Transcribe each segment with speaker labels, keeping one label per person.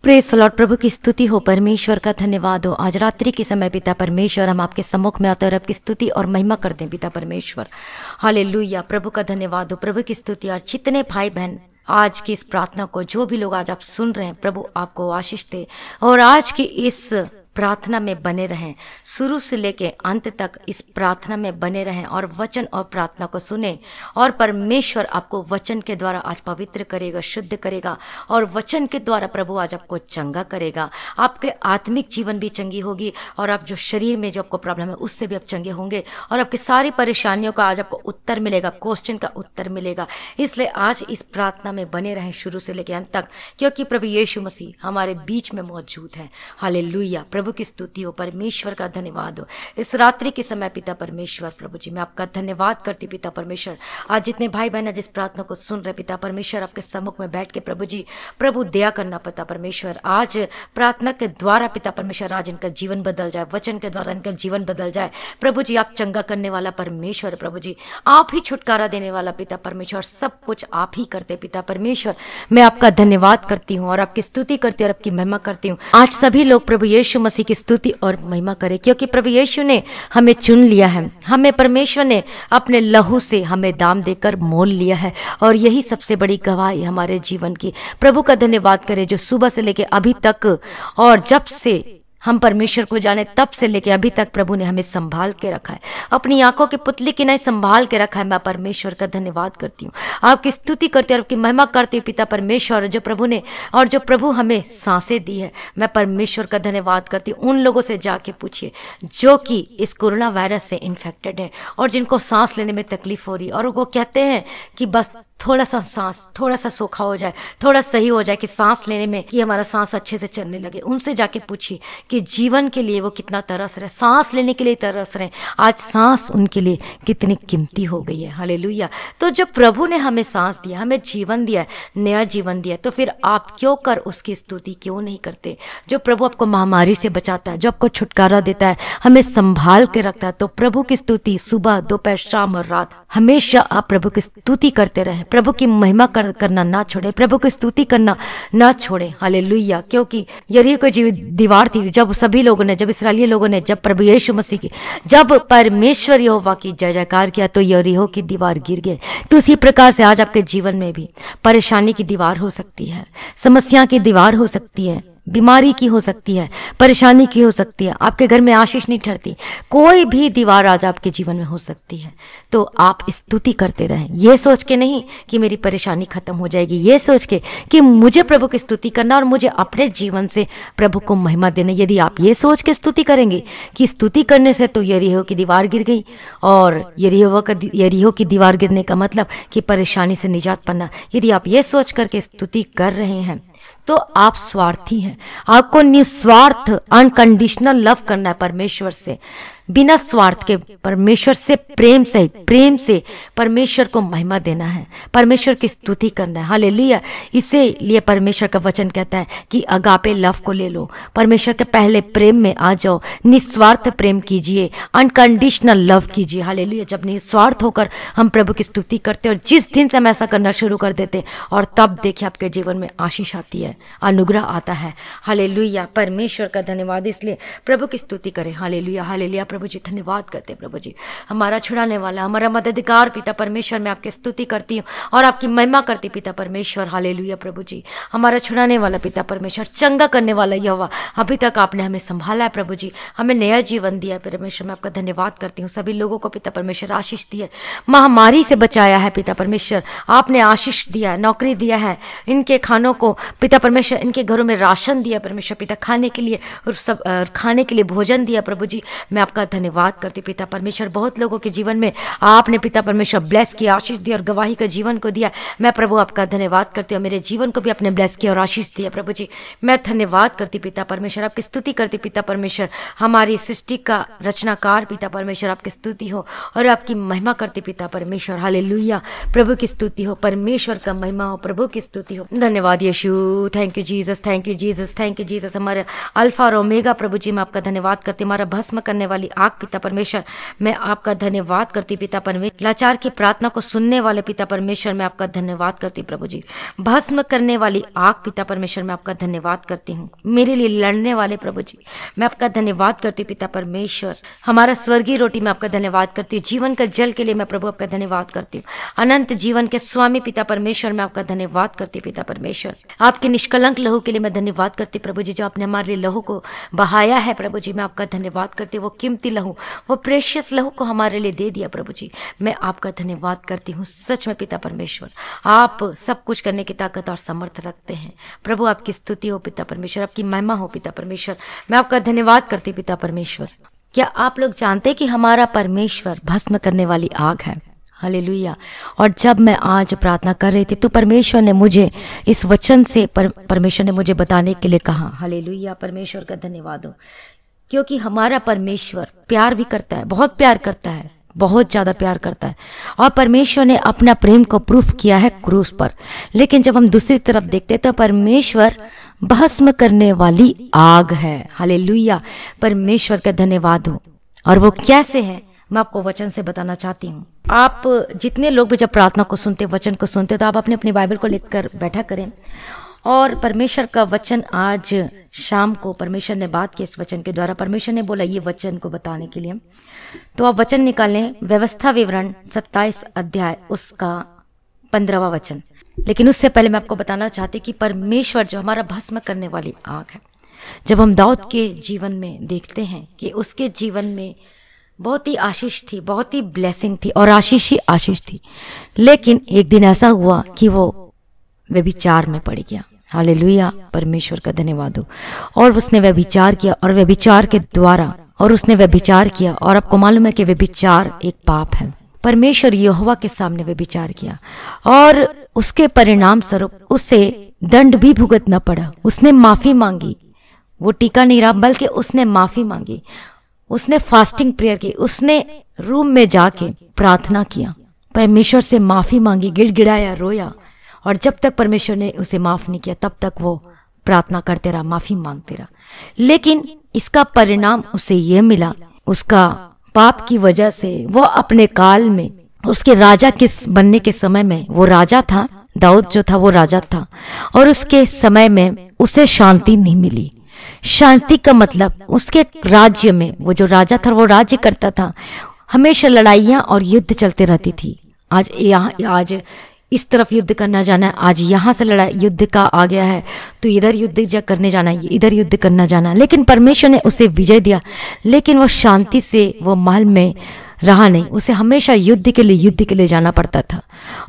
Speaker 1: Praise the Lord. प्रभु की स्तुति हो, परमेश्वर का धन्यवाद हो। आज रात्रि के समय पिता परमेश्वर हम आपके सम्मुख में आते और आपकी स्तुति और महिमा करते हैं पिता परमेश्वर। हालेलुया। प्रभु का धन्यवाद हो, प्रभु की स्तुति। और जितने भाई बहन आज की इस प्रार्थना को, जो भी लोग आज आप सुन रहे हैं, प्रभु आपको आशीष दे और आज की इस प्रार्थना में बने रहें, शुरू से लेके अंत तक इस प्रार्थना में बने रहें और वचन और प्रार्थना को सुने। और परमेश्वर आपको वचन के द्वारा आज पवित्र करेगा, शुद्ध करेगा और वचन के द्वारा प्रभु आज आपको चंगा करेगा। आपके आत्मिक जीवन भी चंगी होगी और आप जो शरीर में जो आपको प्रॉब्लम है उससे भी आप चंगे होंगे और आपकी सारी परेशानियों का आज आपको उत्तर मिलेगा, क्वेश्चन का उत्तर मिलेगा। इसलिए आज इस प्रार्थना में बने रहें शुरू से लेकर अंत तक, क्योंकि प्रभु यीशु मसीह हमारे बीच में मौजूद है। हालेलुया। प्रभु की स्तुति हो, परमेश्वर का धन्यवाद हो। इस रात्रि के समय पिता परमेश्वर, प्रभु जी मैं आपका धन्यवाद करती पिता परमेश्वर। आज जितने भाई बहन जिस प्रार्थना को सुन रहे पिता परमेश्वर, आपके सम्मुख में बैठ के प्रभु जी, प्रभु दया करना पिता परमेश्वर। आज प्रार्थना के द्वारा पिता परमेश्वर आज इनका जीवन बदल जाए, वचन के द्वारा इनका जीवन बदल जाए। प्रभु जी आप चंगा करने वाला परमेश्वर, प्रभु जी आप ही छुटकारा देने वाला पिता परमेश्वर, सब कुछ आप ही करते पिता परमेश्वर। मैं आपका धन्यवाद करती हूँ और आपकी स्तुति करती हूँ और आपकी महिमा करती हूँ। आज सभी लोग प्रभु यीशु मसीह की स्तुति और महिमा करें, क्योंकि प्रभु यीशु ने हमें चुन लिया है। हमें परमेश्वर ने अपने लहू से हमें दाम देकर मोल लिया है और यही सबसे बड़ी गवाही हमारे जीवन की। प्रभु का धन्यवाद करें जो सुबह से लेकर अभी तक और जब से हम परमेश्वर को जाने तब से लेके अभी तक प्रभु ने हमें संभाल के रखा है, अपनी आंखों के पुतली की नहीं संभाल के रखा है। मैं परमेश्वर का धन्यवाद करती हूँ, आपकी स्तुति करती हूँ, आपकी महिमा करती हूँ पिता परमेश्वर। जो प्रभु ने और जो प्रभु हमें सांसें दी है, मैं परमेश्वर का धन्यवाद करती हूँ। उन लोगों से जाके पूछिए जो कि इस कोरोना वायरस से इन्फेक्टेड है और जिनको सांस लेने में तकलीफ हो रही है और वो कहते हैं कि बस थोड़ा सा सांस थोड़ा सा सूखा हो जाए, थोड़ा सही हो जाए कि सांस लेने में कि हमारा सांस अच्छे से चलने लगे। उनसे जाके पूछिए कि जीवन के लिए वो कितना तरस रहे, सांस लेने के लिए तरस रहे। आज सांस उनके लिए कितनी कीमती हो गई है। हालेलुया। तो जो प्रभु ने हमें सांस दिया, हमें जीवन दिया, नया जीवन दिया, तो फिर आप क्यों कर उसकी स्तुति क्यों नहीं करते? जो प्रभु आपको महामारी से बचाता है, जो आपको छुटकारा देता है, हमें संभाल के रखता है, तो प्रभु की स्तुति सुबह दोपहर शाम और रात हमेशा आप प्रभु की स्तुति करते रहें। प्रभु की महिमा करना ना छोड़े, प्रभु की स्तुति करना ना छोड़े। हालेलुया। क्योंकि यरीहो की दीवार थी, जब सभी लोगों ने, जब इस्राएली लोगों ने, जब प्रभु यीशु मसीह की, जब परमेश्वर यहोवा की जय जयकार किया तो यरीहो की दीवार गिर गई। तो उसी प्रकार से आज आपके जीवन में भी परेशानी की दीवार हो सकती है, समस्या की दीवार हो सकती है, बीमारी की हो सकती है, परेशानी की हो सकती है, आपके घर में आशीष नहीं ठहरती, कोई भी दीवार आज आपके जीवन में हो सकती है। तो आप स्तुति करते रहें, ये सोच के नहीं कि मेरी परेशानी खत्म हो जाएगी, ये सोच के कि मुझे प्रभु की स्तुति करना और मुझे अपने जीवन से प्रभु को महिमा देना। यदि आप ये सोच के स्तुति करेंगे कि स्तुति करने से तो यरीहो की दीवार गिर गई, और यरीहो की दीवार गिरने का मतलब कि परेशानी से निजात पाना, यदि आप ये सोच करके स्तुति कर रहे हैं तो आप स्वार्थी हैं। आपको निस्वार्थ अनकंडीशनल लव करना है परमेश्वर से, बिना स्वार्थ के परमेश्वर से प्रेम से परमेश्वर को महिमा देना है, परमेश्वर की स्तुति करना है। हालेलुया। इसीलिए परमेश्वर का वचन कहता है कि अगापे लव को ले लो, परमेश्वर के पहले प्रेम में आ जाओ, निस्वार्थ प्रेम कीजिए, अनकंडीशनल लव कीजिए। हालेलुया। जब निस्वार्थ होकर हम प्रभु की स्तुति करते और जिस दिन से हम ऐसा करना शुरू कर देते और तब देखिए आपके जीवन में आशीष आती है, अनुग्रह आता है। हालेलुया। परमेश्वर का धन्यवाद। इसलिए प्रभु की स्तुति करें। हालेलुया। हालेलुया। प्रभु जी धन्यवाद करते प्रभु जी, हमारा छुड़ाने वाला, हमारा मददगार पिता परमेश्वर, मैं आपकी स्तुति करती हूँ और आपकी महिमा करती पिता परमेश्वर। हालेलुया। प्रभु जी हमारा छुड़ाने वाला पिता परमेश्वर, चंगा करने वाला यहोवा, अभी तक आपने हमें संभाला है प्रभु जी, हमें नया जीवन दिया है परमेश्वर। मैं आपका धन्यवाद करती हूँ। सभी लोगों को पिता परमेश्वर आशीष दिया, महामारी से बचाया है पिता परमेश्वर, आपने आशीष दिया, नौकरी दिया है, इनके खानों को पिता परमेश्वर, इनके घरों में राशन दिया परमेश्वर पिता, खाने के लिए और सब खाने के लिए भोजन दिया प्रभु जी। मैं आपका धन्यवाद करती पिता परमेश्वर। बहुत लोगों के जीवन में आपने पिता परमेश्वर ब्लेस किया, आशीष दिया और गवाही का जीवन को दिया। मैं प्रभु आपका धन्यवाद करती हूँ। मेरे जीवन को भी आपने ब्लेस किया और आशीष दिया प्रभु जी। मैं धन्यवाद करती पिता परमेश्वर, आपकी स्तुति करती पिता परमेश्वर। हमारी सृष्टि का रचनाकार पिता परमेश्वर, आपकी स्तुति हो और आपकी महिमा करती पिता परमेश्वर। हालेलुया। प्रभु की स्तुति हो, परमेश्वर का महिमा हो, प्रभु की स्तुति हो। धन्यवाद Yeshu, thank you Jesus, thank you Jesus, thank you Jesus. हमारे अल्फा और ओमेगा प्रभु जी मैं आपका धन्यवाद करती हूँ। हमारा भस्म करने वाली आग पिता परमेश्वर मैं आपका धन्यवाद करती पिता परमेश्वर। लाचार की प्रार्थना को सुनने वाले पिता परमेश्वर मैं आपका धन्यवाद करती प्रभु जी। भस्म करने वाली आग पिता परमेश्वर मैं आपका धन्यवाद करती हूँ। मेरे लिए लड़ने वाले प्रभु जी मैं आपका धन्यवाद करती पिता परमेश्वर। हमारा स्वर्गीय रोटी मैं आपका धन्यवाद करती हूँ। जीवन का जल के लिए मैं प्रभु आपका धन्यवाद करती हूँ। अनंत जीवन के स्वामी पिता परमेश्वर मैं आपका धन्यवाद करती पिता परमेश्वर। आपके निष्कलंक लहू के लिए मैं धन्यवाद करती प्रभु जी, जो आपने हमारे लिए लहू को बहाया है प्रभु जी मैं आपका धन्यवाद करती हूँ। वो कीमती लहू, वो प्रेशियस लहू को हमारे लिए दे दिया प्रभु जी मैं आपका धन्यवाद करती हूँ। सच में पिता परमेश्वर आप सब कुछ करने की ताकत और समर्थ रखते हैं प्रभु। आपकी स्तुति हो पिता परमेश्वर, आपकी महिमा हो पिता परमेश्वर। मैं आपका धन्यवाद करती पिता परमेश्वर। क्या आप लोग जानते कि हमारा परमेश्वर भस्म करने वाली आग है? हालेलुया। और जब मैं आज प्रार्थना कर रही थी तो परमेश्वर ने मुझे इस वचन से परमेश्वर ने मुझे बताने के लिए कहा। हालेलुया, परमेश्वर का धन्यवाद हो, क्योंकि हमारा परमेश्वर प्यार भी करता है, बहुत प्यार करता है, बहुत ज्यादा प्यार करता है। और परमेश्वर ने अपना प्रेम को प्रूफ किया है क्रूस पर। लेकिन जब हम दूसरी तरफ देखते हैं तो परमेश्वर भस्म करने वाली आग है। हालेलुया, परमेश्वर का धन्यवाद हो। और वो कैसे है मैं आपको वचन से बताना चाहती हूँ। आप जितने लोग भी जब प्रार्थना को सुनते, वचन को सुनते, तो आप अपने अपनी बाइबल को लेकर बैठा करें और परमेश्वर का वचन आज शाम को परमेश्वर ने बात की। इस वचन के द्वारा परमेश्वर ने बोला ये वचन को बताने के लिए। तो आप वचन निकालें, व्यवस्था विवरण 27 अध्याय उसका 15वां वचन। लेकिन उससे पहले मैं आपको बताना चाहती कि परमेश्वर जो हमारा भस्म करने वाली आग है, जब हम दाऊद के जीवन में देखते हैं कि उसके जीवन में बहुत ही आशीष थी, बहुत ही ब्लेसिंग थी और आशीष ही आशीष थी। लेकिन एक दिन ऐसा हुआ कि वो व्यभिचार में पड़ गया। हालेलुया, परमेश्वर का धन्यवाद हो। और उसने व्यभिचार किया और व्यभिचार के द्वारा उसने व्यभिचार किया। और आपको मालूम है कि व्यभिचार एक पाप है। परमेश्वर यहोवा के सामने व्यभिचार किया और उसके परिणाम स्वरूप उसे दंड भी भुगतना पड़ा। उसने माफी मांगी, वो टीका नहीं रहा बल्कि उसने माफी मांगी। उसने फास्टिंग प्रेयर की, उसने रूम में जाके प्रार्थना किया, परमेश्वर से माफी मांगी, गिड़गिड़ाया, रोया। और जब तक परमेश्वर ने उसे माफ नहीं किया तब तक वो प्रार्थना करते रहा, माफी मांगते रहा। लेकिन इसका परिणाम उसे ये मिला, उसका पाप की वजह से वो अपने काल में, उसके राजा के बनने के समय में, वो राजा था, दाऊद जो था वो राजा था, और उसके समय में उसे शांति नहीं मिली। शांति का मतलब उसके राज्य में, वो जो राजा था वो राज्य करता था, हमेशा लड़ाइयां और युद्ध चलते रहती थी। आज इस तरफ युद्ध करना जाना है, आज यहाँ से लड़ाई युद्ध का आ गया है तो इधर युद्ध करने जाना है, इधर युद्ध करना जाना है। लेकिन परमेश्वर ने उसे विजय दिया, लेकिन वो शांति से वो महल में रहा नहीं, उसे हमेशा युद्ध के लिए जाना पड़ता था।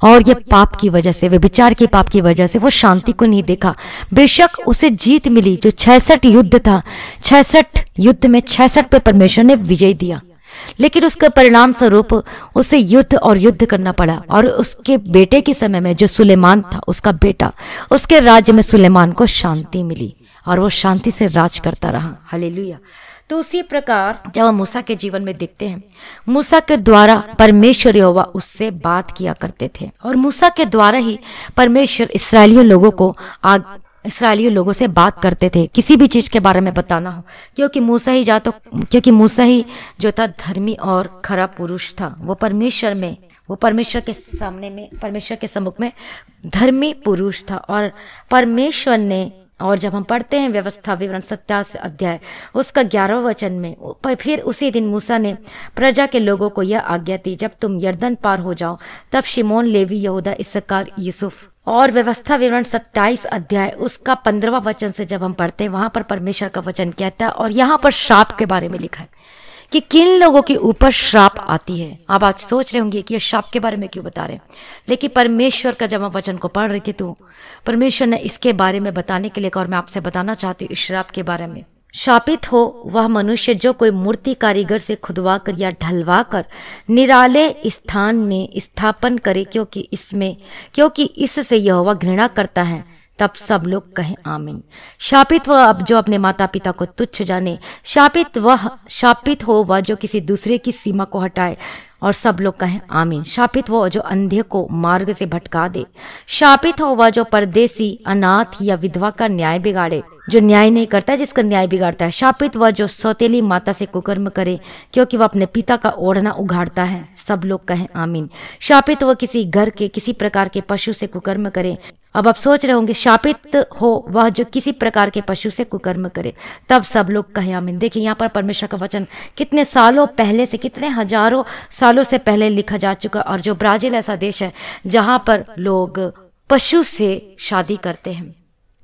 Speaker 1: और ये पाप की वजह से, व्यभिचार के पाप की वजह से वो शांति को नहीं देखा। बेशक उसे जीत मिली, जो 66 युद्ध था, 66 युद्ध में 66 पे परमेश्वर ने विजय दिया, लेकिन उसके परिणाम स्वरूप उसे युद्ध करना पड़ा। और उसके बेटे के समय में जो सुलेमान था, उसका बेटा, उसके राज्य में सुलेमान को शांति मिली और वो शांति से राज करता रहा। हालेलुया। तो उसी प्रकार जब हम मूसा के जीवन में देखते हैं, मूसा के द्वारा परमेश्वर यहोवा उससे बात किया करते थे और मूसा के द्वारा ही परमेश्वर इसराइलियों लोगों से बात करते थे, किसी भी चीज के बारे में बताना हो, क्योंकि मूसा ही जो था धर्मी और खरा पुरुष था। वो परमेश्वर के सामने में, परमेश्वर के सम्मुख में धर्मी पुरुष था। और परमेश्वर ने, और जब हम पढ़ते हैं व्यवस्था विवरण 27 अध्याय उसका 11वां वचन में, फिर उसी दिन मूसा ने प्रजा के लोगों को यह आज्ञा दी, जब तुम यरदन पार हो जाओ तब शिमोन, लेवी, यहूदा, इस्साकार, यूसुफ। और व्यवस्था विवरण 27 अध्याय उसका 15वां वचन से जब हम पढ़ते हैं, वहां पर परमेश्वर का वचन कहता है, और यहाँ पर श्राप के बारे में लिखा है कि किन लोगों के ऊपर श्राप आती है। आप आज सोच रहे होंगे कि ये श्राप के बारे में क्यों बता रहे हैं, लेकिन परमेश्वर का जब मैं वचन को पढ़ रही थी तो परमेश्वर ने इसके बारे में बताने के लिए, और मैं आपसे बताना चाहती हूँ इस श्राप के बारे में। शापित हो वह मनुष्य जो कोई मूर्ति कारीगर से खुदवा कर या ढलवा कर निराले स्थान में स्थापन करे, क्योंकि इससे यहोवा घृणा करता है। तब सब लोग कहें आमीन। शापित वह अब जो अपने माता पिता को तुच्छ जाने, शापित हो वह जो किसी दूसरे की सीमा को हटाए, और सब लोग कहें आमीन। शापित वो जो अंधे को मार्ग से भटका दे, शापित हो वह जो परदेसी, अनाथ या विधवा का न्याय बिगाड़े, जो न्याय नहीं करता है जिसका न्याय बिगाड़ता है। शापित वह जो सौतेली माता से कुकर्म करे, क्योंकि वह अपने पिता का ओढ़ना उघाड़ता है। सब लोग कहें आमीन। शापित वह किसी घर के किसी प्रकार के पशु से कुकर्म करे। अब आप सोच रहे होंगे, शापित हो वह जो किसी प्रकार के पशु से कुकर्म करे, तब सब लोग कहें आमीन। देखिए यहाँ पर परमेश्वर का वचन कितने सालों पहले से, कितने हजारों सालों से पहले लिखा जा चुका। और जो ब्राजील ऐसा देश है जहाँ पर लोग पशु से शादी करते हैं,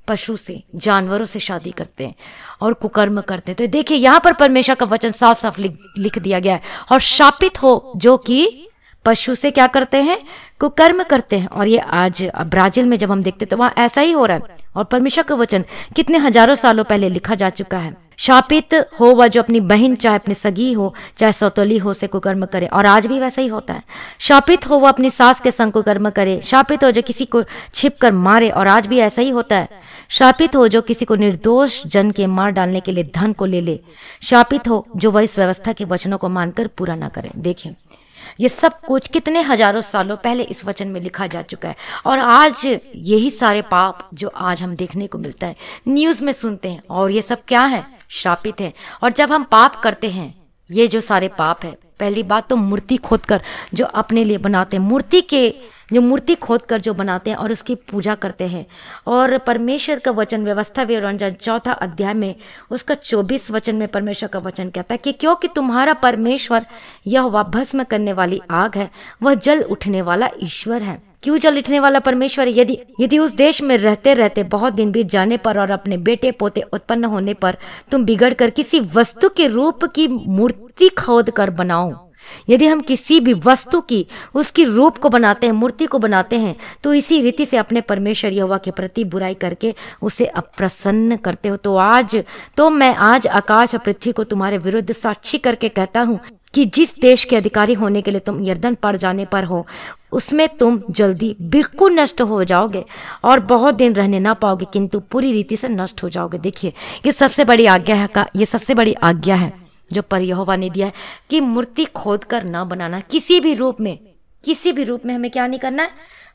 Speaker 1: पशु से, जानवरों से शादी करते हैं और कुकर्म करते हैं। तो देखिए यहाँ पर परमेश्वर का वचन साफ साफ लिख दिया गया है। और शापित हो जो कि पशु से क्या करते हैं, कुकर्म करते हैं। और ये आज ब्राजील में जब हम देखते हैं तो वहां ऐसा ही हो रहा है। और परमेश्वर का वचन कितने हजारों सालों पहले लिखा जा चुका है। शापित हो वह जो अपनी बहन, चाहे अपनी सगी हो चाहे सौतोली हो, से कुकर्म करे। और आज भी वैसा ही होता है। शापित हो वह अपनी सास के संग कुकर्म करे। शापित हो जो किसी को छिप कर मारे, और आज भी ऐसा ही होता है। शापित हो जो किसी को निर्दोष जन के मार डालने के लिए धन को ले ले। शापित हो जो वह इस व्यवस्था के वचनों को मानकर पूरा ना करे। देखें ये सब कुछ कितने हजारों सालों पहले इस वचन में लिखा जा चुका है। और आज यही सारे पाप जो आज हम देखने को मिलता है, न्यूज में सुनते हैं, और ये सब क्या है, शापित है। और जब हम पाप करते हैं, ये जो सारे पाप है, पहली बात तो मूर्ति खोदकर जो अपने लिए बनाते हैं, मूर्ति खोदकर जो बनाते हैं और उसकी पूजा करते हैं। और परमेश्वर का वचन व्यवस्था विवरण 4 अध्याय में उसका 24 वचन में परमेश्वर का वचन कहता है कि क्योंकि तुम्हारा परमेश्वर यहोवा भस्म करने वाली आग है, वह जल उठने वाला ईश्वर है। क्यों जल उठने वाला परमेश्वर? यदि उस देश में रहते रहते बहुत दिन बीत जाने पर और अपने बेटे पोते उत्पन्न होने पर तुम बिगड़कर किसी वस्तु के रूप की मूर्ति खोद कर बनाओ, यदि हम किसी भी वस्तु की उसकी रूप को बनाते हैं, मूर्ति को बनाते हैं, तो इसी रीति से अपने परमेश्वर यहोवा के प्रति बुराई करके उसे अप्रसन्न करते हो। तो मैं आज आकाश और पृथ्वी को तुम्हारे विरुद्ध साक्षी करके कहता हूँ कि जिस देश के अधिकारी होने के लिए तुम यरदन पार जाने पर हो, उसमें तुम जल्दी बिल्कुल नष्ट हो जाओगे और बहुत दिन रहने ना पाओगे, किंतु पूरी रीति से नष्ट हो जाओगे। देखिए ये सबसे बड़ी आज्ञा है जो पर यहोवा ने दिया है कि मूर्ति खोद कर ना बनाना। किसी भी रूप में हमें क्या नहीं करना है,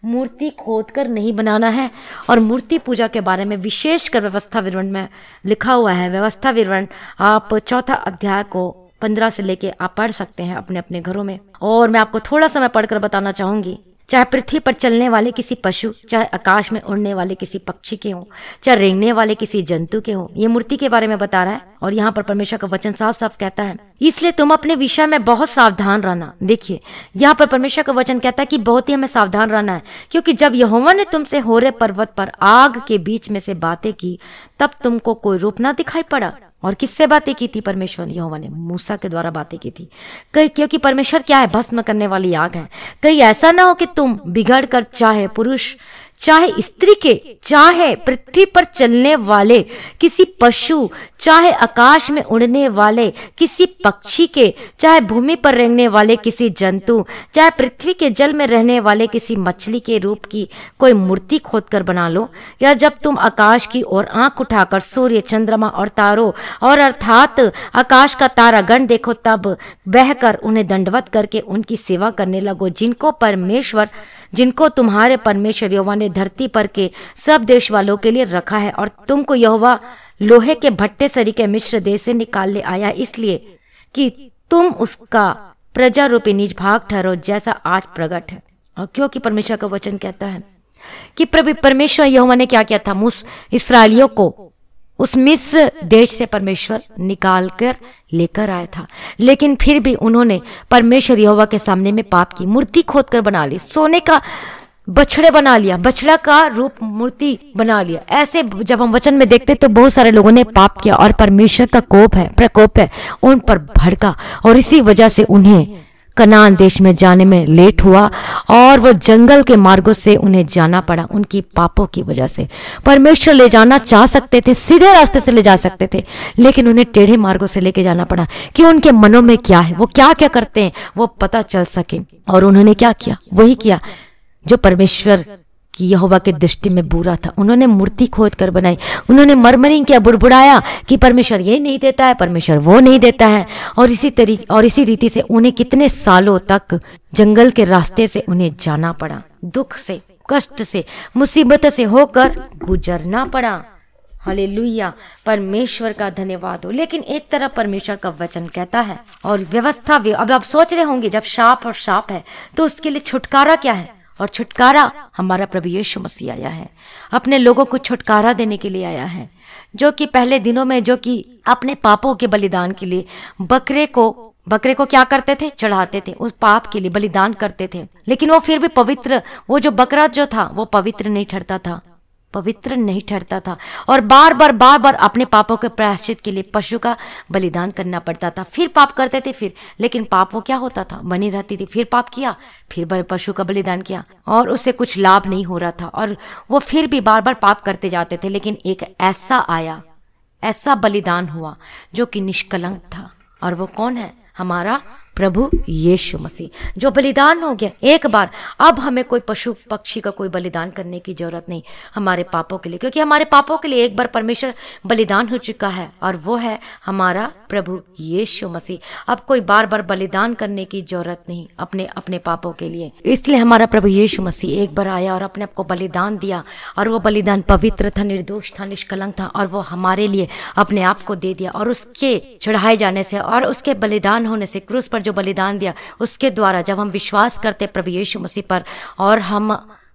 Speaker 1: मूर्ति खोद कर नहीं बनाना है। और मूर्ति पूजा के बारे में विशेषकर व्यवस्था विवरण में लिखा हुआ है। व्यवस्था विवरण आप 4 अध्याय को 15 से लेके आप पढ़ सकते हैं अपने अपने घरों में। और मैं आपको थोड़ा सा मैं पढ़कर बताना चाहूंगी। चाहे पृथ्वी पर चलने वाले किसी पशु, चाहे आकाश में उड़ने वाले किसी पक्षी के हों, चाहे रेंगने वाले किसी जंतु के हों, ये मूर्ति के बारे में बता रहा है। और यहाँ पर परमेश्वर का वचन साफ साफ कहता है, इसलिए तुम अपने विषय में बहुत सावधान रहना। देखिए यहाँ पर परमेश्वर का वचन कहता है कि बहुत ही हमें सावधान रहना है, क्योंकि जब यहोवा ने तुमसे होरे पर्वत पर आग के बीच में से बातें की, तब तुमको कोई रूप ना दिखाई पड़ा। और किससे बातें की थी? परमेश्वर यहोवा ने मूसा के द्वारा बातें की थी। क्योंकि परमेश्वर क्या है? भस्म करने वाली आग है। कहीं ऐसा ना हो कि तुम बिगड़ कर चाहे पुरुष, चाहे स्त्री के, चाहे पृथ्वी पर चलने वाले किसी पशु, चाहे आकाश में उड़ने वाले किसी पक्षी के, चाहे भूमि पर रेंगने वाले किसी जंतु, चाहे पृथ्वी के जल में रहने वाले किसी मछली के रूप की कोई मूर्ति खोदकर बना लो। या जब तुम आकाश की ओर आंख उठाकर सूर्य, चंद्रमा और तारों और अर्थात आकाश का तारागण देखो, तब बहकर उन्हें दंडवत करके उनकी सेवा करने लगो, जिनको तुम्हारे परमेश्वर यहोवा ने धरती पर के सब देश वालों के लिए रखा है। और तुमको यहोवा लोहे के भट्टे सरीखे मिस्र देश से निकाल ले आया, इसलिए कि तुम उसका प्रजा रूपी निज भाग ठहरो, जैसा आज प्रकट है। और क्योंकि परमेश्वर का वचन कहता है कि परमेश्वर यहोवा ने क्या किया था, इस्राएलियों को उस मिस्र देश से परमेश्वर निकाल कर लेकर आया था, लेकिन फिर भी उन्होंने परमेश्वर यहोवा के सामने में पाप की, मूर्ति खोदकर बना ली, सोने का बछड़े बना लिया, बछड़ा का रूप मूर्ति बना लिया। ऐसे जब हम वचन में देखते तो बहुत सारे लोगों ने पाप किया और परमेश्वर का प्रकोप है उन पर भड़का, और इसी वजह से उन्हें कनान देश में जाने में लेट हुआ और वो जंगल के मार्गों से उन्हें जाना पड़ा। उनकी पापों की वजह से परमेश्वर ले जाना चाह सकते थे, सीधे रास्ते से ले जा सकते थे, लेकिन उन्हें टेढ़े मार्गों से लेके जाना पड़ा कि उनके मनों में क्या है, वो क्या क्या करते हैं, वो पता चल सके। और उन्होंने क्या किया? वही किया जो परमेश्वर कि यहोवा के दृष्टि में बुरा था। उन्होंने मूर्ति खोद कर बनाई, उन्होंने मरमरिंग किया, बुड़बुड़ाया कि परमेश्वर ये नहीं देता है, परमेश्वर वो नहीं देता है। और इसी रीति से उन्हें कितने सालों तक जंगल के रास्ते से उन्हें जाना पड़ा, दुख से, कष्ट से, मुसीबत से होकर गुजरना पड़ा। हालेलुया, परमेश्वर का धन्यवाद हो। लेकिन एक तरफ परमेश्वर का वचन कहता है और व्यवस्था भी। अब आप सोच रहे होंगे, जब शाप और शाप है तो उसके लिए छुटकारा क्या है? और छुटकारा हमारा प्रभु यीशु मसीह आया है, अपने लोगों को छुटकारा देने के लिए आया है। जो कि पहले दिनों में, जो कि अपने पापों के बलिदान के लिए बकरे को क्या करते थे? चढ़ाते थे, उस पाप के लिए बलिदान करते थे। लेकिन वो फिर भी पवित्र, वो जो बकरा जो था वो पवित्र नहीं ठहरता था और बार बार अपने पापों के प्रायश्चित के लिए पशु का बलिदान करना पड़ता था। फिर पाप करते थे, फिर लेकिन पाप वो क्या होता था? बनी रहती थी। फिर पाप किया, फिर पशु का बलिदान किया और उससे कुछ लाभ नहीं हो रहा था और वो फिर भी बार बार पाप करते जाते थे। लेकिन एक ऐसा बलिदान हुआ जो कि निष्कलंक था, और वो कौन है? हमारा प्रभु यीशु मसीह, जो बलिदान हो गया एक बार। अब हमें कोई पशु पक्षी का कोई बलिदान करने की जरूरत नहीं हमारे पापों के लिए, क्योंकि हमारे पापों के लिए एक बार परमेश्वर बलिदान हो चुका है, और वो है हमारा प्रभु यीशु मसीह। अब कोई बार बार बलिदान करने की जरूरत नहीं अपने पापों के लिए। इसलिए हमारा प्रभु यीशु मसीह एक बार आया और अपने आप को बलिदान दिया, और वो बलिदान पवित्र था, निर्दोष था, निष्कलंक था, और वो हमारे लिए अपने आप को दे दिया। और उसके चढ़ाए जाने से और उसके बलिदान होने से, क्रूस पर जो बलिदान दिया, उसके द्वारा जब हम विश्वास करते प्रभु यीशु मसीह पर और हम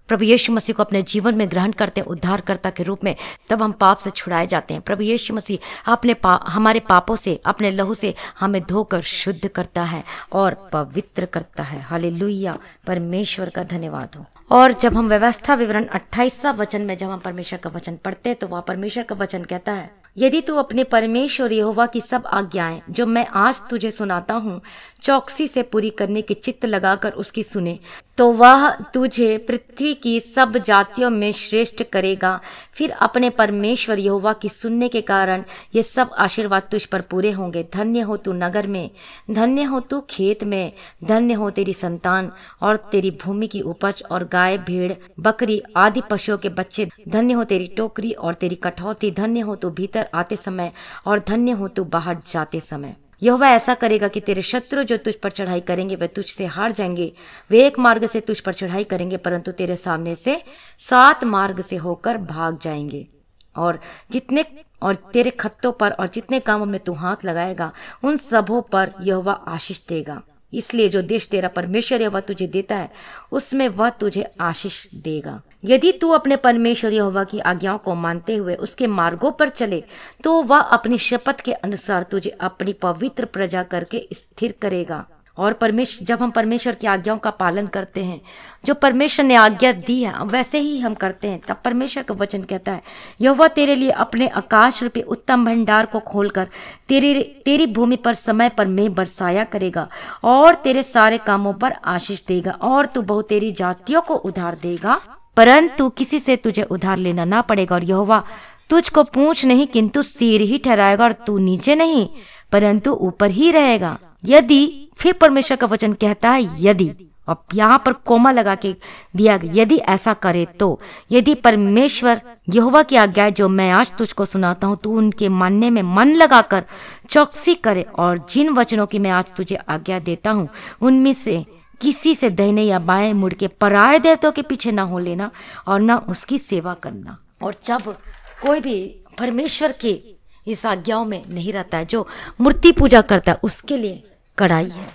Speaker 1: प्रभु यीशु मसीह को अपने जीवन में ग्रहण करते हैं उद्धारकर्ता के रूप में, तब हम पाप से छुड़ाए जाते हैं। प्रभु यीशु मसीह हमारे पापों से, अपने लहू से हमें धोकर शुद्ध करता है और पवित्र करता है। हालेलुया, परमेश्वर का धन्यवाद हो। और जब हम व्यवस्था विवरण 28वां वचन में जब हम परमेश्वर का वचन पढ़ते हैं, तो वह परमेश्वर का वचन कहता है, यदि तू अपने परमेश्वर यहोवा की सब आज्ञाएं जो मैं आज तुझे सुनाता हूँ चौकसी से पूरी करने की चित्त लगाकर उसकी सुने, तो वह तुझे पृथ्वी की सब जातियों में श्रेष्ठ करेगा। फिर अपने परमेश्वर यहोवा की सुनने के कारण ये सब आशीर्वाद तुझ पर पूरे होंगे। धन्य हो तू नगर में, धन्य हो तू खेत में, धन्य हो तेरी संतान और तेरी भूमि की उपज और गाय, भेड़, बकरी आदि पशुओं के बच्चे। धन्य हो तेरी टोकरी और तेरी कठौती। धन्य हो तू भीतर आते समय और धन्य हो तू बाहर जाते समय। यहोवा ऐसा करेगा कि तेरे शत्रु जो तुझ पर चढ़ाई करेंगे वे तुझसे हार जाएंगे। वे एक मार्ग से तुझ पर चढ़ाई करेंगे, परंतु तेरे सामने से 7 मार्ग से होकर भाग जाएंगे। और तेरे खत्तों पर और जितने कामों में तू हाथ लगाएगा उन सबों पर यहोवा आशीष देगा। इसलिए जो देश तेरा परमेश्वर यहोवा तुझे देता है उसमें वह तुझे आशीष देगा। यदि तू अपने परमेश्वर यहोवा की आज्ञाओं को मानते हुए उसके मार्गों पर चले, तो वह अपनी शपथ के अनुसार तुझे अपनी पवित्र प्रजा करके स्थिर करेगा। और जब हम परमेश्वर की आज्ञाओं का पालन करते हैं, जो परमेश्वर ने आज्ञा दी है वैसे ही हम करते हैं, तब परमेश्वर का वचन कहता है, यहोवा तेरे लिए अपने आकाश रूपी उत्तम भंडार को खोलकर तेरी भूमि पर समय पर मेघ बरसाया करेगा और तेरे सारे कामों पर आशीष देगा। और तू बहुतेरी जातियों को उधार देगा, परंतु किसी से तुझे उधार लेना ना पड़ेगा। और यहोवा तुझको पूंछ नहीं किंतु सिर ही ठहराएगा, और तू नीचे नहीं परंतु ऊपर ही रहेगा। यदि, फिर परमेश्वर का वचन कहता है यदि, अब यहाँ पर कोमा लगा के दिया गया, यदि ऐसा करे तो, यदि परमेश्वर यहोवा की आज्ञा जो मैं आज तुझको सुनाता हूँ तू उनके मानने में मन लगाकर चौकसी करे, और जिन वचनों की मैं आज तुझे आज्ञा देता हूँ उनमें से किसी से दाहिने या बाएं मुड़ के पराये देवताओं के पीछे ना हो लेना और ना उसकी सेवा करना। और जब कोई भी परमेश्वर के इस आज्ञाओं में नहीं रहता है, जो मूर्ति पूजा करता है, उसके लिए कड़ाई है।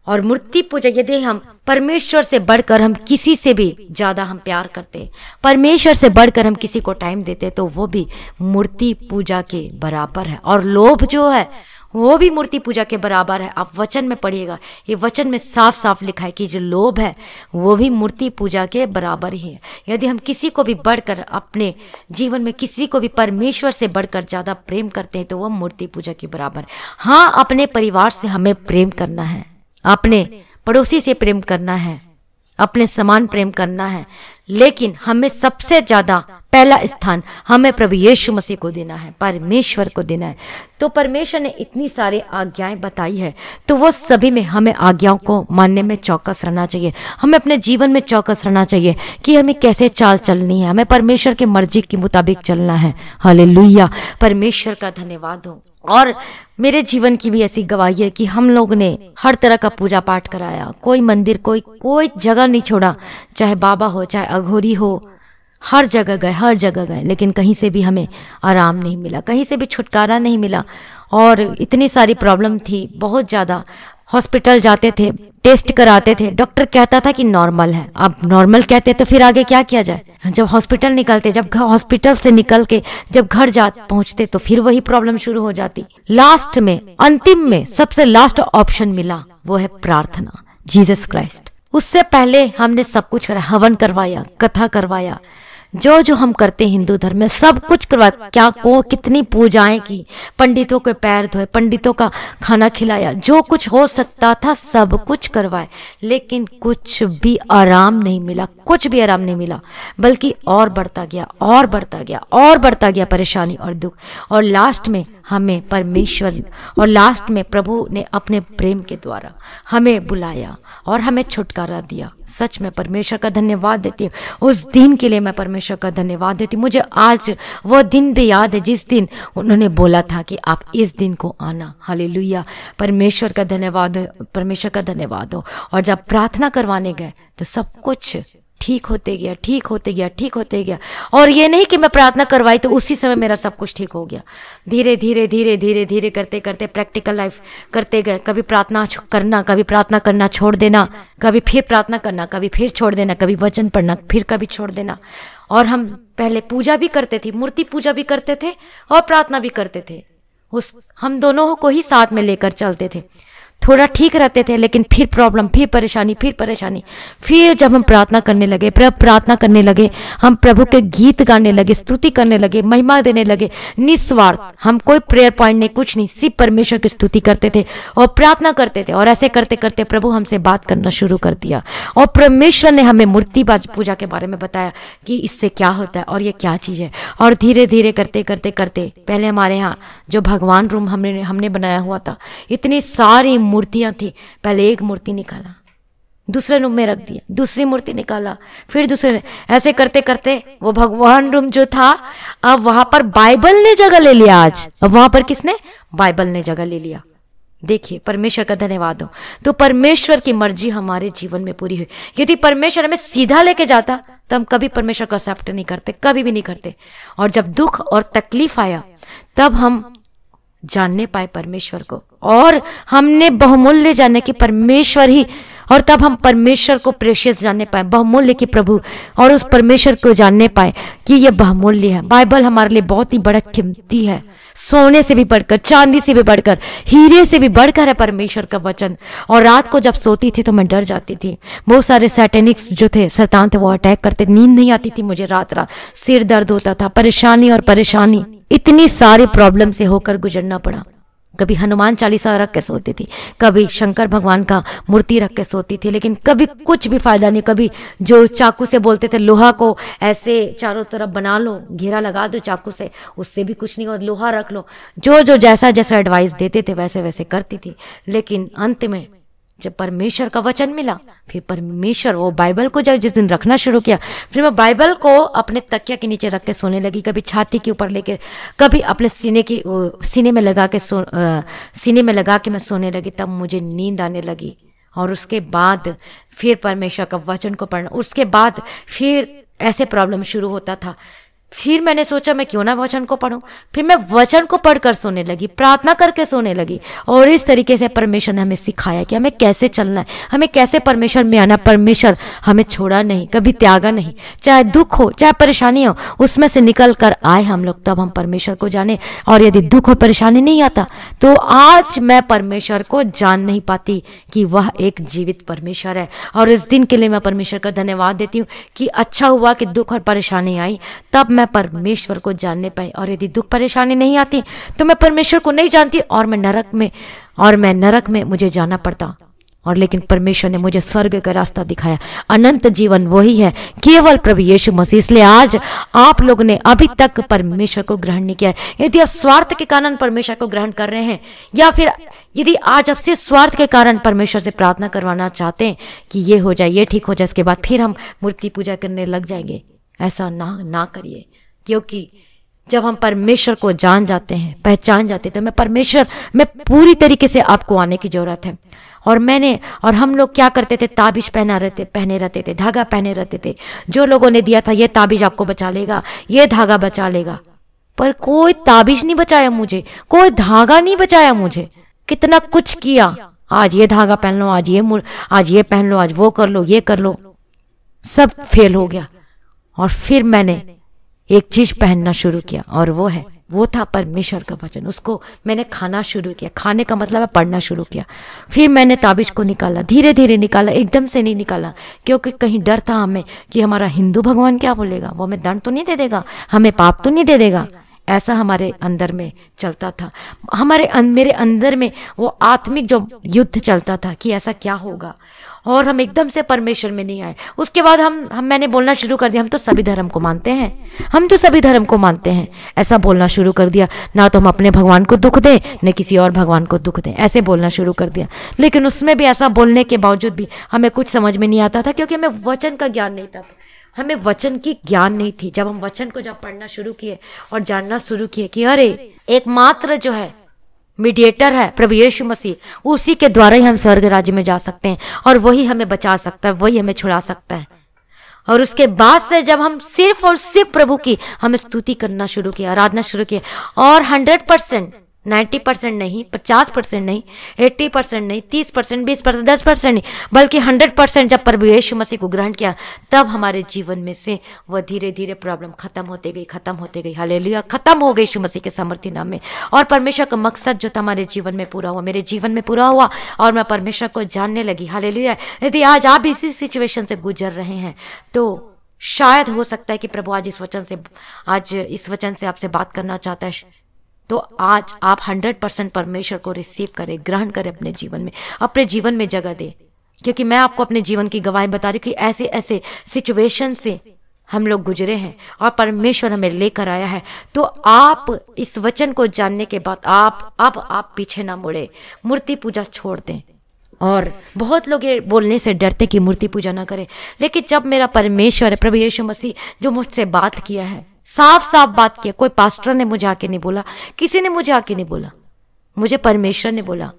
Speaker 1: और मूर्ति पूजा, यदि हम परमेश्वर से बढ़कर हम किसी से भी ज्यादा हम प्यार करते हैं, परमेश्वर से बढ़कर हम किसी को टाइम देते, तो वो भी मूर्ति पूजा के बराबर है। और लोभ जो है वो भी मूर्ति पूजा के बराबर है। आप वचन में पढ़िएगा, ये वचन में साफ साफ लिखा है कि जो लोभ है वो भी मूर्ति पूजा के बराबर ही है। यदि हम किसी को भी बढ़कर अपने जीवन में किसी को भी परमेश्वर से बढ़कर ज्यादा प्रेम करते हैं, तो वह मूर्ति पूजा के बराबर है। हाँ, अपने परिवार से हमें प्रेम करना है, अपने पड़ोसी से प्रेम करना है, अपने समान प्रेम करना है, लेकिन हमें सबसे ज्यादा पहला स्थान हमें प्रभु यीशु मसीह को देना है, परमेश्वर को देना है। तो परमेश्वर ने इतनी सारी आज्ञाएं बताई है, तो वो सभी में हमें आज्ञाओं को मानने में चौकस रहना चाहिए। हमें अपने जीवन में चौकस रहना चाहिए कि हमें कैसे चाल चलनी है, हमें परमेश्वर की मर्जी के मुताबिक चलना है। हालेलुया, परमेश्वर का धन्यवाद हो। और मेरे जीवन की भी ऐसी गवाही है कि हम लोग ने हर तरह का पूजा पाठ कराया, कोई मंदिर कोई जगह नहीं छोड़ा, चाहे बाबा हो चाहे अघोरी हो, हर जगह गए, लेकिन कहीं से भी हमें आराम नहीं मिला, कहीं से भी छुटकारा नहीं मिला। और इतनी सारी प्रॉब्लम थी, बहुत ज़्यादा। हॉस्पिटल जाते थे, टेस्ट कराते थे, डॉक्टर कहता था कि नॉर्मल है। अब नॉर्मल कहते तो फिर आगे क्या किया जाए? जब हॉस्पिटल निकलते, जब हॉस्पिटल से निकल के जब घर जा पहुंचते तो फिर वही प्रॉब्लम शुरू हो जाती। लास्ट में, अंतिम में सबसे लास्ट ऑप्शन मिला, वो है प्रार्थना, जीसस क्राइस्ट। उससे पहले हमने सब कुछ करा, हवन करवाया, कथा करवाया, जो हम करते हैं हिंदू धर्म में सब कुछ करवाया। क्या को कितनी पूजाएं की, पंडितों के पैर धोए, पंडितों का खाना खिलाया, जो कुछ हो सकता था सब कुछ करवाए, लेकिन कुछ भी आराम नहीं मिला, कुछ भी आराम नहीं मिला, बल्कि और बढ़ता गया परेशानी और दुख। और लास्ट में हमें परमेश्वर और लास्ट में प्रभु ने अपने प्रेम के द्वारा हमें बुलाया और हमें छुटकारा दिया। सच में परमेश्वर का धन्यवाद देती हूँ, उस दिन के लिए मैं परमेश्वर का धन्यवाद देती हूँ। मुझे आज वो दिन भी याद है जिस दिन उन्होंने बोला था कि आप इस दिन को आना। हालेलुया, परमेश्वर का धन्यवाद हो। और जब प्रार्थना करवाने गए तो सब कुछ ठीक होते गया। और ये नहीं कि मैं प्रार्थना करवाई तो उसी समय मेरा सब कुछ ठीक हो गया। धीरे धीरे करते प्रैक्टिकल लाइफ करते गए। कभी प्रार्थना करना, कभी प्रार्थना करना छोड़ देना, कभी फिर प्रार्थना करना, कभी फिर छोड़ देना, कभी वचन पढ़ना, फिर कभी छोड़ देना। और हम पहले पूजा भी करते थे, मूर्ति पूजा भी करते थे और प्रार्थना भी करते थे। हम दोनों को ही साथ में लेकर चलते थे। थोड़ा ठीक रहते थे, लेकिन फिर प्रॉब्लम, फिर परेशानी। फिर जब हम प्रार्थना करने लगे, हम प्रभु के गीत गाने लगे, स्तुति करने लगे, महिमा देने लगे, निस्वार्थ। हम कोई प्रेयर पॉइंट नहीं, कुछ नहीं, सिर्फ परमेश्वर की स्तुति करते थे और प्रार्थना करते थे। और ऐसे करते करते प्रभु हमसे बात करना शुरू कर दिया और परमेश्वर ने हमें मूर्ति पूजा के बारे में बताया कि इससे क्या होता है और ये क्या चीज़ है। और धीरे धीरे करते पहले हमारे यहाँ जो भगवान रूम हमने बनाया हुआ था, इतनी सारी मूर्तियां थी। पहले एक मूर्ति निकाला, दूसरे रूम में रख दिया, दूसरी मूर्ति निकाला, फिर दूसरे, ऐसे करते करते वो भगवान रूम जो था, अब वहां पर बाइबल ने जगह ले लिया। आज अब वहां पर किसने? बाइबल ने जगह ले लिया। देखिए, परमेश्वर का धन्यवाद हो। तो परमेश्वर की मर्जी हमारे जीवन में पूरी हुई। यदि परमेश्वर हमें सीधा लेके जाता तो हम कभी परमेश्वर को एक्सेप्ट नहीं करते, कभी भी नहीं करते। और जब दुख और तकलीफ आया तब हम जानने पाए परमेश्वर को, और हमने बहुमूल्य जाने की परमेश्वर ही, और तब हम परमेश्वर को प्रेशियस जानने पाए, बहुमूल्य की प्रभु, और उस परमेश्वर को जानने पाए कि ये बहुमूल्य है। बाइबल हमारे लिए बहुत ही बड़ा कीमती है, सोने से भी बढ़कर, चांदी से भी बढ़कर, हीरे से भी बढ़कर है परमेश्वर का वचन। और रात को जब सोती थी तो मैं डर जाती थी। बहुत सारे सैटेनिक्स जो थे, शैतान थे, वो अटैक करते, नींद नहीं आती थी मुझे, रात सिर दर्द होता था, परेशानी, इतनी सारी प्रॉब्लम से होकर गुजरना पड़ा। कभी हनुमान चालीसा रख के सोती थी, कभी शंकर भगवान का मूर्ति रख के सोती थी, लेकिन कभी कुछ भी फायदा नहीं। कभी जो चाकू से बोलते थे लोहा को ऐसे चारों तरफ बना लो, घेरा लगा दो चाकू से, उससे भी कुछ नहीं हो, लोहा रख लो। जो जैसा एडवाइस देते थे वैसे वैसे करती थी। लेकिन अंत में जब परमेश्वर का वचन मिला, फिर परमेश्वर वो बाइबल को जब जिस दिन रखना शुरू किया, फिर मैं बाइबल को अपने तकिया के नीचे रख के सोने लगी, कभी छाती के ऊपर लेके, कभी अपने सीने में लगा के मैं सोने लगी। तब मुझे नींद आने लगी। और उसके बाद फिर परमेश्वर का वचन को पढ़ना, उसके बाद फिर ऐसे प्रॉब्लम शुरू होता था। फिर मैंने सोचा मैं क्यों ना वचन को पढूं। फिर मैं वचन को पढ़कर सोने लगी, प्रार्थना करके सोने लगी। और इस तरीके से परमेश्वर ने हमें सिखाया कि हमें कैसे चलना है, हमें कैसे परमेश्वर में आना। परमेश्वर हमें छोड़ा नहीं, कभी त्यागा नहीं। चाहे दुख हो, चाहे परेशानी हो, उसमें से निकल कर आए हम लोग, तब हम परमेश्वर को जाने। और यदि दुख और परेशानी नहीं आता तो आज मैं परमेश्वर को जान नहीं पाती कि वह एक जीवित परमेश्वर है। और इस दिन के लिए मैं परमेश्वर का धन्यवाद देती हूँ कि अच्छा हुआ कि दुख और परेशानी आई, तब मैं परमेश्वर को जानने पाई। और यदि दुख परेशानी नहीं आती तो मैं परमेश्वर को नहीं जानती, और मैं नरक में मुझे जाना पड़ता। और लेकिन परमेश्वर ने मुझे स्वर्ग का रास्ता दिखाया। अनंत जीवन वही है, केवल प्रभु यीशु मसीह। इसलिए आज आप लोग ने अभी तक परमेश्वर को ग्रहण नहीं किया है। यदि आप स्वार्थ के कारण परमेश्वर को ग्रहण कर रहे हैं, या फिर यदि आज आपसे स्वार्थ के कारण परमेश्वर से प्रार्थना करवाना चाहते हैं कि ये हो जाए, ये ठीक हो जाए, इसके बाद फिर हम मूर्ति पूजा करने लग जाएंगे, ऐसा ना करिए। क्योंकि जब हम परमेश्वर को जान जाते हैं, पहचान जाते हैं, तो मैं परमेश्वर में पूरी तरीके से आपको आने की जरूरत है। और हम लोग क्या करते थे, ताबीज पहने रहते थे, धागा पहने रहते थे। जो लोगों ने दिया था ये ताबीज आपको बचा लेगा, ये धागा बचा लेगा, पर कोई ताबीज नहीं बचाया मुझे, कोई धागा नहीं बचाया मुझे। कितना कुछ किया, आज ये धागा पहन लो, आज ये पहन लो, आज वो कर लो, ये कर लो, सब फेल हो गया। और फिर मैंने एक चीज पहनना शुरू किया, और वो था परमेश्वर का वचन। उसको मैंने खाना शुरू किया। खाने का मतलब है पढ़ना शुरू किया। फिर मैंने ताबीज को निकाला, धीरे धीरे निकाला, एकदम से नहीं निकाला, क्योंकि कहीं डर था हमें कि हमारा हिंदू भगवान क्या बोलेगा, वो हमें दंड तो नहीं दे देगा, हमें पाप तो नहीं दे देगा। ऐसा हमारे अंदर में चलता था, मेरे अंदर में वो आत्मिक जो युद्ध चलता था कि ऐसा क्या होगा। और हम एकदम से परमेश्वर में नहीं आए। उसके बाद मैंने बोलना शुरू कर दिया, हम तो सभी धर्म को मानते हैं, ऐसा बोलना शुरू कर दिया। ना तो हम अपने भगवान को दुख दें, न किसी और भगवान को दुख दें, ऐसे बोलना शुरू कर दिया। लेकिन उसमें भी ऐसा बोलने के बावजूद भी हमें कुछ समझ में नहीं आता था, क्योंकि हमें वचन का ज्ञान नहीं था, हमें वचन की ज्ञान नहीं थी। जब हम वचन को पढ़ना शुरू किए और जानना शुरू किए कि अरे एकमात्र जो है मीडिएटर है प्रभु यीशु मसीह, उसी के द्वारा ही हम स्वर्ग राज्य में जा सकते हैं, और वही हमें बचा सकता है, वही हमें छुड़ा सकता है। और उसके बाद से जब हम सिर्फ और सिर्फ प्रभु की हम स्तुति करना शुरू किया, आराधना शुरू किया, और 100%, 90% नहीं, 50% नहीं, 80% नहीं, 30%, 20%, 10% नहीं, बल्कि 100% जब प्रभु यीशु मसीह को ग्रहण किया, तब हमारे जीवन में से वह धीरे धीरे प्रॉब्लम खत्म होते गई। हालेलुया, खत्म हो गई यीशु मसीह के सामर्थ्य नाम में। और परमेश्वर का मकसद जो था हमारे जीवन में पूरा हुआ, मेरे जीवन में पूरा हुआ, और मैं परमेश्वर को जानने लगी। हालेलुया। यदि आज आप इसी सिचुएशन से गुजर रहे हैं, तो शायद हो सकता है कि प्रभु आज इस वचन से आपसे बात करना चाहता है। तो आज आप 100% परमेश्वर को रिसीव करें, ग्रहण करें, अपने जीवन में जगह दें। क्योंकि मैं आपको अपने जीवन की गवाही बता रही हूँ कि ऐसे ऐसे सिचुएशन से हम लोग गुजरे हैं और परमेश्वर हमें लेकर आया है। तो आप इस वचन को जानने के बाद आप पीछे ना मुड़े, मूर्ति पूजा छोड़ दें। और बहुत लोग ये बोलने से डरते कि मूर्ति पूजा ना करें, लेकिन जब मेरा परमेश्वर प्रभु यीशु मसीह जो मुझसे बात किया है, साफ बात किया, कोई पास्टर ने मुझे आके नहीं बोला, किसी ने मुझे आके नहीं बोला, मुझे परमेश्वर ने बोला,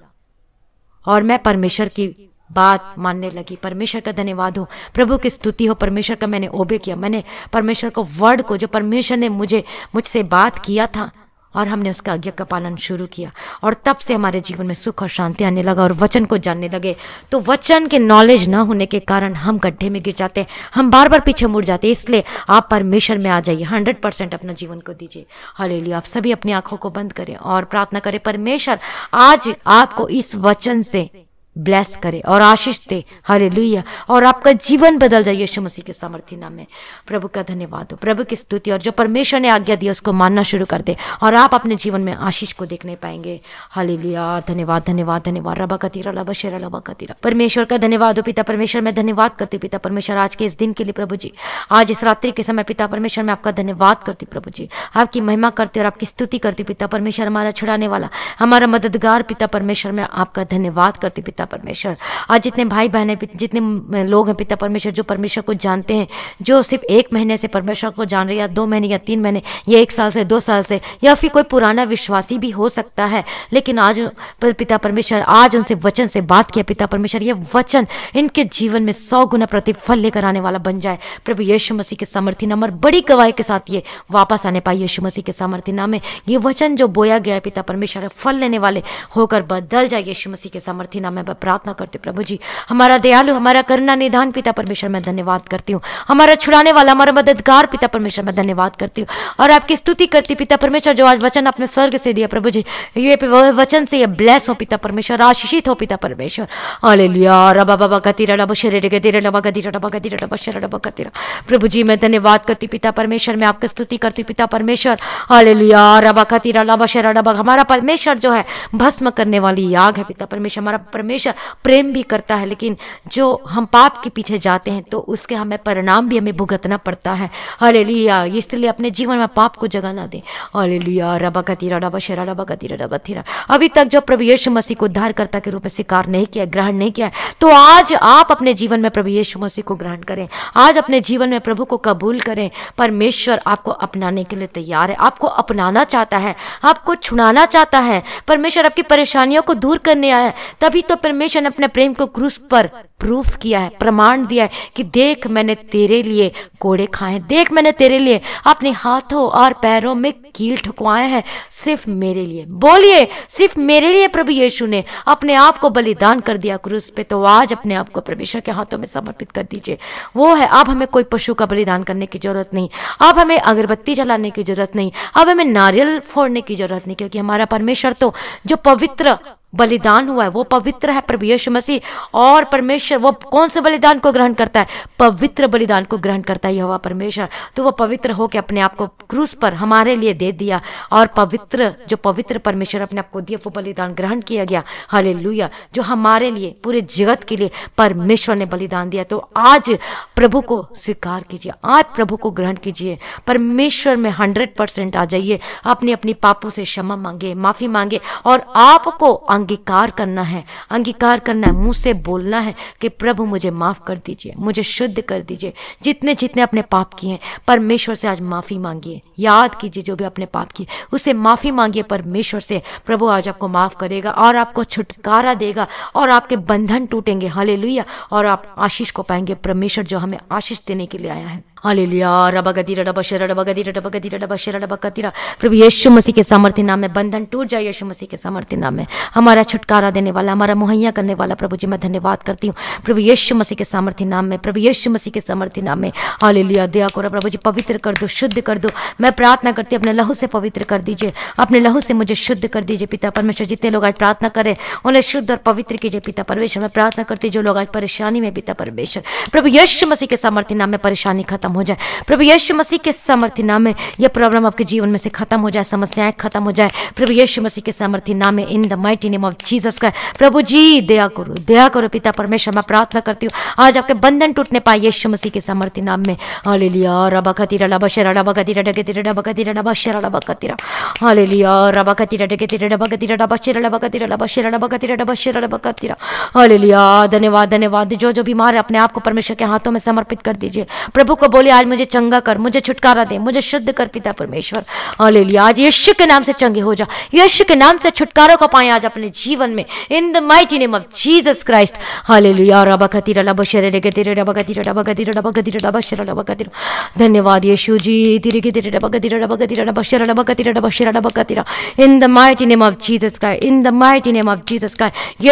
Speaker 1: और मैं परमेश्वर की बात मानने लगी। परमेश्वर का धन्यवाद हो, प्रभु की स्तुति हो। परमेश्वर का मैंने ओबे किया, मैंने परमेश्वर को वर्ड को जो परमेश्वर ने मुझसे बात किया था, और हमने उसका आज्ञा का पालन शुरू किया, और तब से हमारे जीवन में सुख और शांति आने लगा, और वचन को जानने लगे। तो वचन के नॉलेज ना होने के कारण हम गड्ढे में गिर जाते हैं, हम बार बार पीछे मुड़ जाते हैं। इसलिए आप परमेश्वर में आ जाइए, 100% अपना जीवन को दीजिए। हालेलुया। आप सभी अपनी आंखों को बंद करें और प्रार्थना करें, परमेश्वर आज आपको इस वचन से ब्लेस करे और आशीष दे। हालेलुया। और आपका जीवन बदल जाए यीशु मसीह के सामर्थ्य नाम में। प्रभु का धन्यवाद हो, प्रभु की स्तुति, और जो परमेश्वर ने आज्ञा दी उसको मानना शुरू कर दे, और आप अपने जीवन में आशीष को देखने पाएंगे। हालेलुया। धन्यवाद धन्यवाद धन्यवाद। रबा कतीरा लबा शेरा लबा कतीरा। परमेश्वर का धन्यवाद हो पिता परमेश्वर, मैं धन्यवाद करती हूँ पिता परमेश्वर आज के इस दिन के लिए। प्रभु जी आज इस रात्रि के समय पिता परमेश्वर मैं आपका धन्यवाद करती हूँ प्रभु जी, आपकी महिमा करती हूँ और आपकी स्तुति करती हूँ पिता परमेश्वर। हमारा छुड़ाने वाला, हमारा मददगार पिता परमेश्वर, मैं आपका धन्यवाद करती हूँ पिता परमेश्वर। आज जितने भाई बहन हैं, जितने लोग हैं पिता परमेश्वर जो परमेश्वर को जानते हैं, जो सिर्फ 1 महीने से परमेश्वर को जान रहे, या 2 महीने या 3 महीने या 1 साल से 2 साल से, या फिर कोई पुराना विश्वासी भी हो सकता है, लेकिन आज पिता परमेश्वर आज उनसे वचन से बात किया पिता परमेश्वर, ये वचन इनके जीवन में 100 गुना प्रतिफल लेकर आने वाला बन जाए प्रभु यीशु मसीह के सामर्थ्य नाम, और बड़ी गवाही के साथ ये वापस आने पाए यीशु मसीह के सामर्थ्य नाम में। ये वचन जो बोया गया है पिता परमेश्वर फल लेने वाले होकर बदल जाए यीशु मसीह के सामर्थ्य नाम में। मैं प्रार्थना करती हूँ प्रभु जी, हमारा दयालु, हमारा करुणा निधान पिता परमेश्वर मैं धन्यवाद करती हूँ, हमारा छुड़ाने वाला, हमारा मददगार पिता परमेश्वर मैं धन्यवाद करती हूँ और आपकी स्तुति करती पिता परमेश्वर जो आज वचन अपने स्वर्ग से दिया प्रभु जी, ये वचन से ये ब्लेस हो पिता परमेश्वर, आशीषित हो पिता परमेश्वर। हालेलुया। रबा बाबा कतीरा रबा शरीर गतीरा रबा गतीरा रबा गतीरा रबा शरीर रबा गतीरा। प्रभु जी मैं धन्यवाद करती पिता परमेश्वर, मैं आपकी स्तुति करती पिता परमेश्वर। हालेलुया। रबा कतीरा रबा शरीर रबा, हमारा परमेश्वर जो है भस्म करने वाली आग है पिता परमेश्वर, हमारा परमेश्वर परमेश्वर प्रेम भी करता है, लेकिन जो हम पाप के पीछे जाते हैं तो उसके हमें परिणाम भी हमें भुगतना पड़ता है। हालेलुया। इसलिए अपने जीवन में पाप को जगह ना दें। हालेलुया। रबकतीरा रबशरा रबकतीरा रबथीरा। अभी तक जो प्रभु यीशु मसीह को उद्धारकर्ता के रूप में स्वीकार नहीं किया, ग्रहण नहीं किया, तो आज आप अपने जीवन में प्रभु यीशु मसीह को ग्रहण करें। आज अपने जीवन में प्रभु को कबूल करें। परमेश्वर आपको अपनाने के लिए तैयार है, आपको अपनाना चाहता है, आपको छुड़ाना चाहता है। परमेश्वर आपकी परेशानियों को दूर करने आया है। तभी तो परमेश्वर ने अपने प्रेम को क्रूस पर प्रूफ किया है, प्रमाण दिया है कि देख मैंने तेरे लिए कोड़े खाए हैं, देख मैंने तेरे लिए अपने हाथों और पैरों में कील ठुकवाए हैं, सिर्फ मेरे लिए। बोलिए, सिर्फ मेरे लिए प्रभु यीशु ने अपने आप को बलिदान कर दिया क्रूस पे। तो आज अपने आप को परमेश्वर के हाथों में समर्पित कर दीजिए। वो है, अब हमें कोई पशु का बलिदान करने की जरूरत नहीं, अब हमें अगरबत्ती जलाने की जरूरत नहीं, अब हमें नारियल फोड़ने की जरूरत नहीं, क्योंकि हमारा परमेश्वर तो जो पवित्र बलिदान हुआ है वो पवित्र है, प्रभु यीशु मसीह। और परमेश्वर वो कौन से बलिदान को ग्रहण करता है? पवित्र बलिदान को ग्रहण करता है यहोवा परमेश्वर। तो वो पवित्र होकर अपने आप को क्रूस पर हमारे लिए दे दिया, और पवित्र जो पवित्र परमेश्वर अपने आप को दिया वो बलिदान ग्रहण किया गया। हालेलुया। जो हमारे लिए, पूरे जगत के लिए परमेश्वर ने बलिदान दिया। तो आज प्रभु को स्वीकार कीजिए, आज प्रभु को ग्रहण कीजिए, परमेश्वर में 100% आ जाइए, अपनी अपनी पापों से क्षमा मांगे, माफी मांगे, और आपको अंगीकार करना है, अंगीकार करना है, मुंह से बोलना है कि प्रभु मुझे माफ कर दीजिए, मुझे शुद्ध कर दीजिए। जितने जितने अपने पाप किए हैं परमेश्वर से आज माफी मांगिए। याद कीजिए जो भी अपने पाप किए उससे माफी मांगिए परमेश्वर से। प्रभु आज आपको माफ करेगा और आपको छुटकारा देगा और आपके बंधन टूटेंगे। हालेलुया। और आप आशीष को पाएंगे, परमेश्वर जो हमें आशीष देने के लिए आया है। हालेलुया। रबगदीरा रबशरा रबगदीरा रबगदीरा रबशरा रबकतीरा। प्रभु यीशु मसीह के सामर्थ्य नाम में बंधन टूट जाए। यीशु मसीह के सामर्थ्य नाम में हमारा छुटकारा देने वाला, हमारा मुहैया करने वाला प्रभु जी मैं धन्यवाद करती हूँ। प्रभु यीशु मसीह के सामर्थ्य नाम में, प्रभु यीशु मसीह के सामर्थ्य नाम में। हालेलुया। दया करो प्रभु जी, पवित्र कर दो, शुद्ध कर दो। मैं प्रार्थना करती हूँ अपने लहू से पवित्र कर दीजिए, अपने लहू से मुझे शुद्ध कर दीजिए पिता परमेश्वर। जितने लोग आज प्रार्थना करें उन्हें शुद्ध और पवित्र कीजिए पिता परमेश्वर। मैं प्रार्थना करती हूँ जो लोग आज परेशानी में पिता परमेश्वर, प्रभु यीशु मसीह के सामर्थ्य नाम में परेशानी खत्म हो जाए। प्रभु यीशु मसीह के सामर्थ्य नाम में यह प्रॉब्लम आपके जीवन में से खत्म हो जाए, समस्याएं खत्म हो जाए। प्रभु यीशु मसीह के सामर्थ्य नाम में, in the mighty name of Jesus Christ. प्रभु जी दया करो पिता परमेश्वर। मैं प्रार्थना करती हूँ आज आपके बंधन टूटने पाए यीशु मसीह के सामर्थ्य नाम में। हालेलुया। रबकतीरा रबशरा रबकतीरा डगतीरा रबकतीरा रबशरा रबकतीरा। हालेलुया। रबकतीरा डगतीरा रबकतीरा रबशरा रबकतीरा रबशरा रबकतीरा रबशरा रबकतीरा। हालेलुया। धन्यवाद धन्यवाद। जो बीमार है अपने आप को परमेश्वर के हाथों में समर्पित कर दीजिए। प्रभु को बोले आज मुझे चंगा कर, मुझे छुटकारा दे, मुझे शुद्ध कर पिता परमेश्वर। हालेलुया। आज यीशु के नाम से चंगे हो जा, यीशु के नाम से छुटकारा को पाए आज अपने जीवन में, in the mighty name of Jesus Christ. Hallelujah. रबकतीरा रबशरा रबकतीरा रबकतीरा रबकतीरा रबकतीरा रबशरा रबकतीरा। धन्यवाद यीशु जी। तिरकितिरा रबकतीरा रबकतीरा रबशरा रबकतीरा रबशरा रबकतीरा। In the mighty name of Jesus Christ, in the mighty name of Jesus Christ.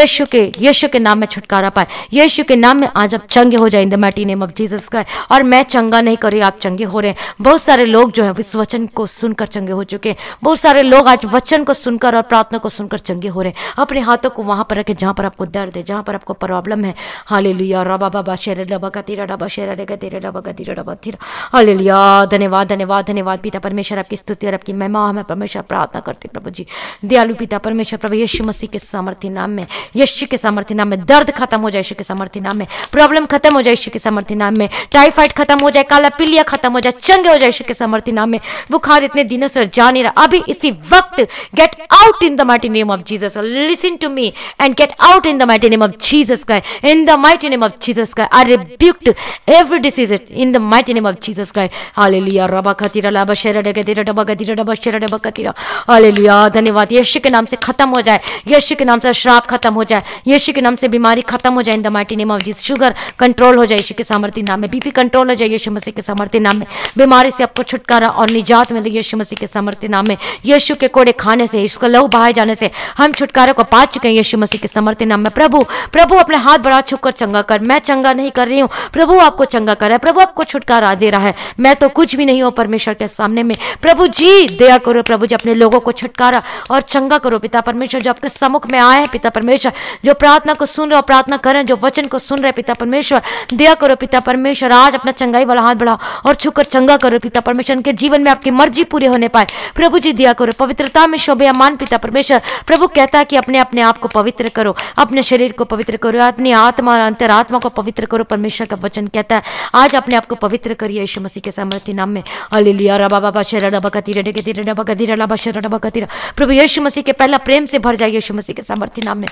Speaker 1: Yeshu के नाम में छुटकारा पाए, यीशु के नाम में आज आप चंगे हो जाए इन the mighty name of Jesus Christ. और मैं चंगा नहीं कर रही, आप चंगे हो रहे हैं। बहुत सारे लोग जो है इस वचन को सुनकर चंगे हो चुके हैं। बहुत सारे लोग आज वचन को सुनकर और प्रार्थना को सुनकर चंगे हो रहे हैं। अपने हाथों को वहां पर रखें जहां पर आपको दर्द है, जहां पर आपको प्रॉब्लम है। हालेलुया। रबा बाबा शेर रबकतीरा रबशरा रबकतीरा रबकतीरा रबकतीरा। हालेलुया। धन्यवाद धन्यवाद धन्यवाद पिता परमेश्वर। आपकी स्तुति और आपकी महिमा हमें परमेश्वर प्रार्थना करते प्रभु जी। दयालु पिता परमेश्वर, प्रभु यीशु मसीह के सामर्थ्य नाम में, यीशु के सामर्थ्य नाम में दर्द खत्म हो जाए यीशु के सामर्थ्य नाम में, प्रॉब्लम खत्म हो जाए यीशु के सामर्थ्य नाम में, टाइफाइड खत्म हो जाए, काला पीलिया खत्म हो जाए, चंगे हो जाए यीशु के सामर्थ्य नाम में। बुखार इतने दिनों से जा नहीं रहा, अभी इसी वक्त get out in the mighty name of Jesus. Listen to me and get out in the mighty name of Jesus Christ. In the mighty name of Jesus Christ I rebuked every disease in the mighty name of Jesus Christ. Hallelujah. रबकतीरा रबशरा रबकतीरा रबकतीरा रबशरा रबकतीरा। Hallelujah. धन्यवाद। यीशु के नाम से खत्म हो जाए, यीशु के नाम से श्राप खत्म हो जाए, यीशु के नाम से बीमारी खत्म हो जाए इन the mighty name of Jesus. Sugar control हो जाए यीशु के सामर्थ्य नाम में, बीपी कंट्रोल हो जाए यीशु मसीह के सामर्थ्य नाम में, बीमारी से आपको छुटकारा और निजात मिले यीशु मसीह के सामर्थ्य नाम में। यीशु के कोड़े खाने से, इसका लहू बहाए जाने से हम छुटकारा को पा चुके हैं यीशु मसीह के सामर्थ्य नाम में। प्रभु अपने हाथ बढ़ा छुपकर चंगा कर। मैं चंगा नहीं कर रही हूँ, प्रभु आपको चंगा कर रहा है, प्रभु आपको छुटकारा दे रहा है। मैं तो कुछ भी नहीं हूँ परमेश्वर के सामने में। प्रभु जी दया करो, प्रभु जी अपने लोगों को छुटकारा और चंगा करो पिता परमेश्वर। जो आपके सम्मुख में आए हैं पिता परमेश्वर, जो प्रार्थना को सुन रहे हो, प्रार्थना करें, जो वचन को सुन रहे पिता परमेश्वर, दया करो पिता परमेश्वर। आज अपना चंगाई वाला वाला हाथ बढ़ाओ और छूकर चंगा करो पिता परमेश्वर, उनके जीवन में आपकी मर्जी पूरी होने पाए प्रभु जी दिया करो। पवित्रता में शोभायमान पिता परमेश्वर, प्रभु कहता है कि अपने अपने आप को पवित्र करो, अपने शरीर को पवित्र करो, अपनी आत्मा और अंतरात्मा को पवित्र करो। परमेश्वर का वचन कहता है आज अपने आप को पवित्र करिए यीशु मसीह के सामर्थ्य नाम में। हालेलुया। रबा बाबा शरा रबा कतीरा डे कतीरा रबा कतीरा रबा शरा रबा कतीरा। प्रभु यीशु मसीह के पहला प्रेम से भर जाइए यीशु मसीह के सामर्थ्य नाम में।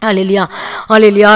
Speaker 1: Hallelujah, hallelujah.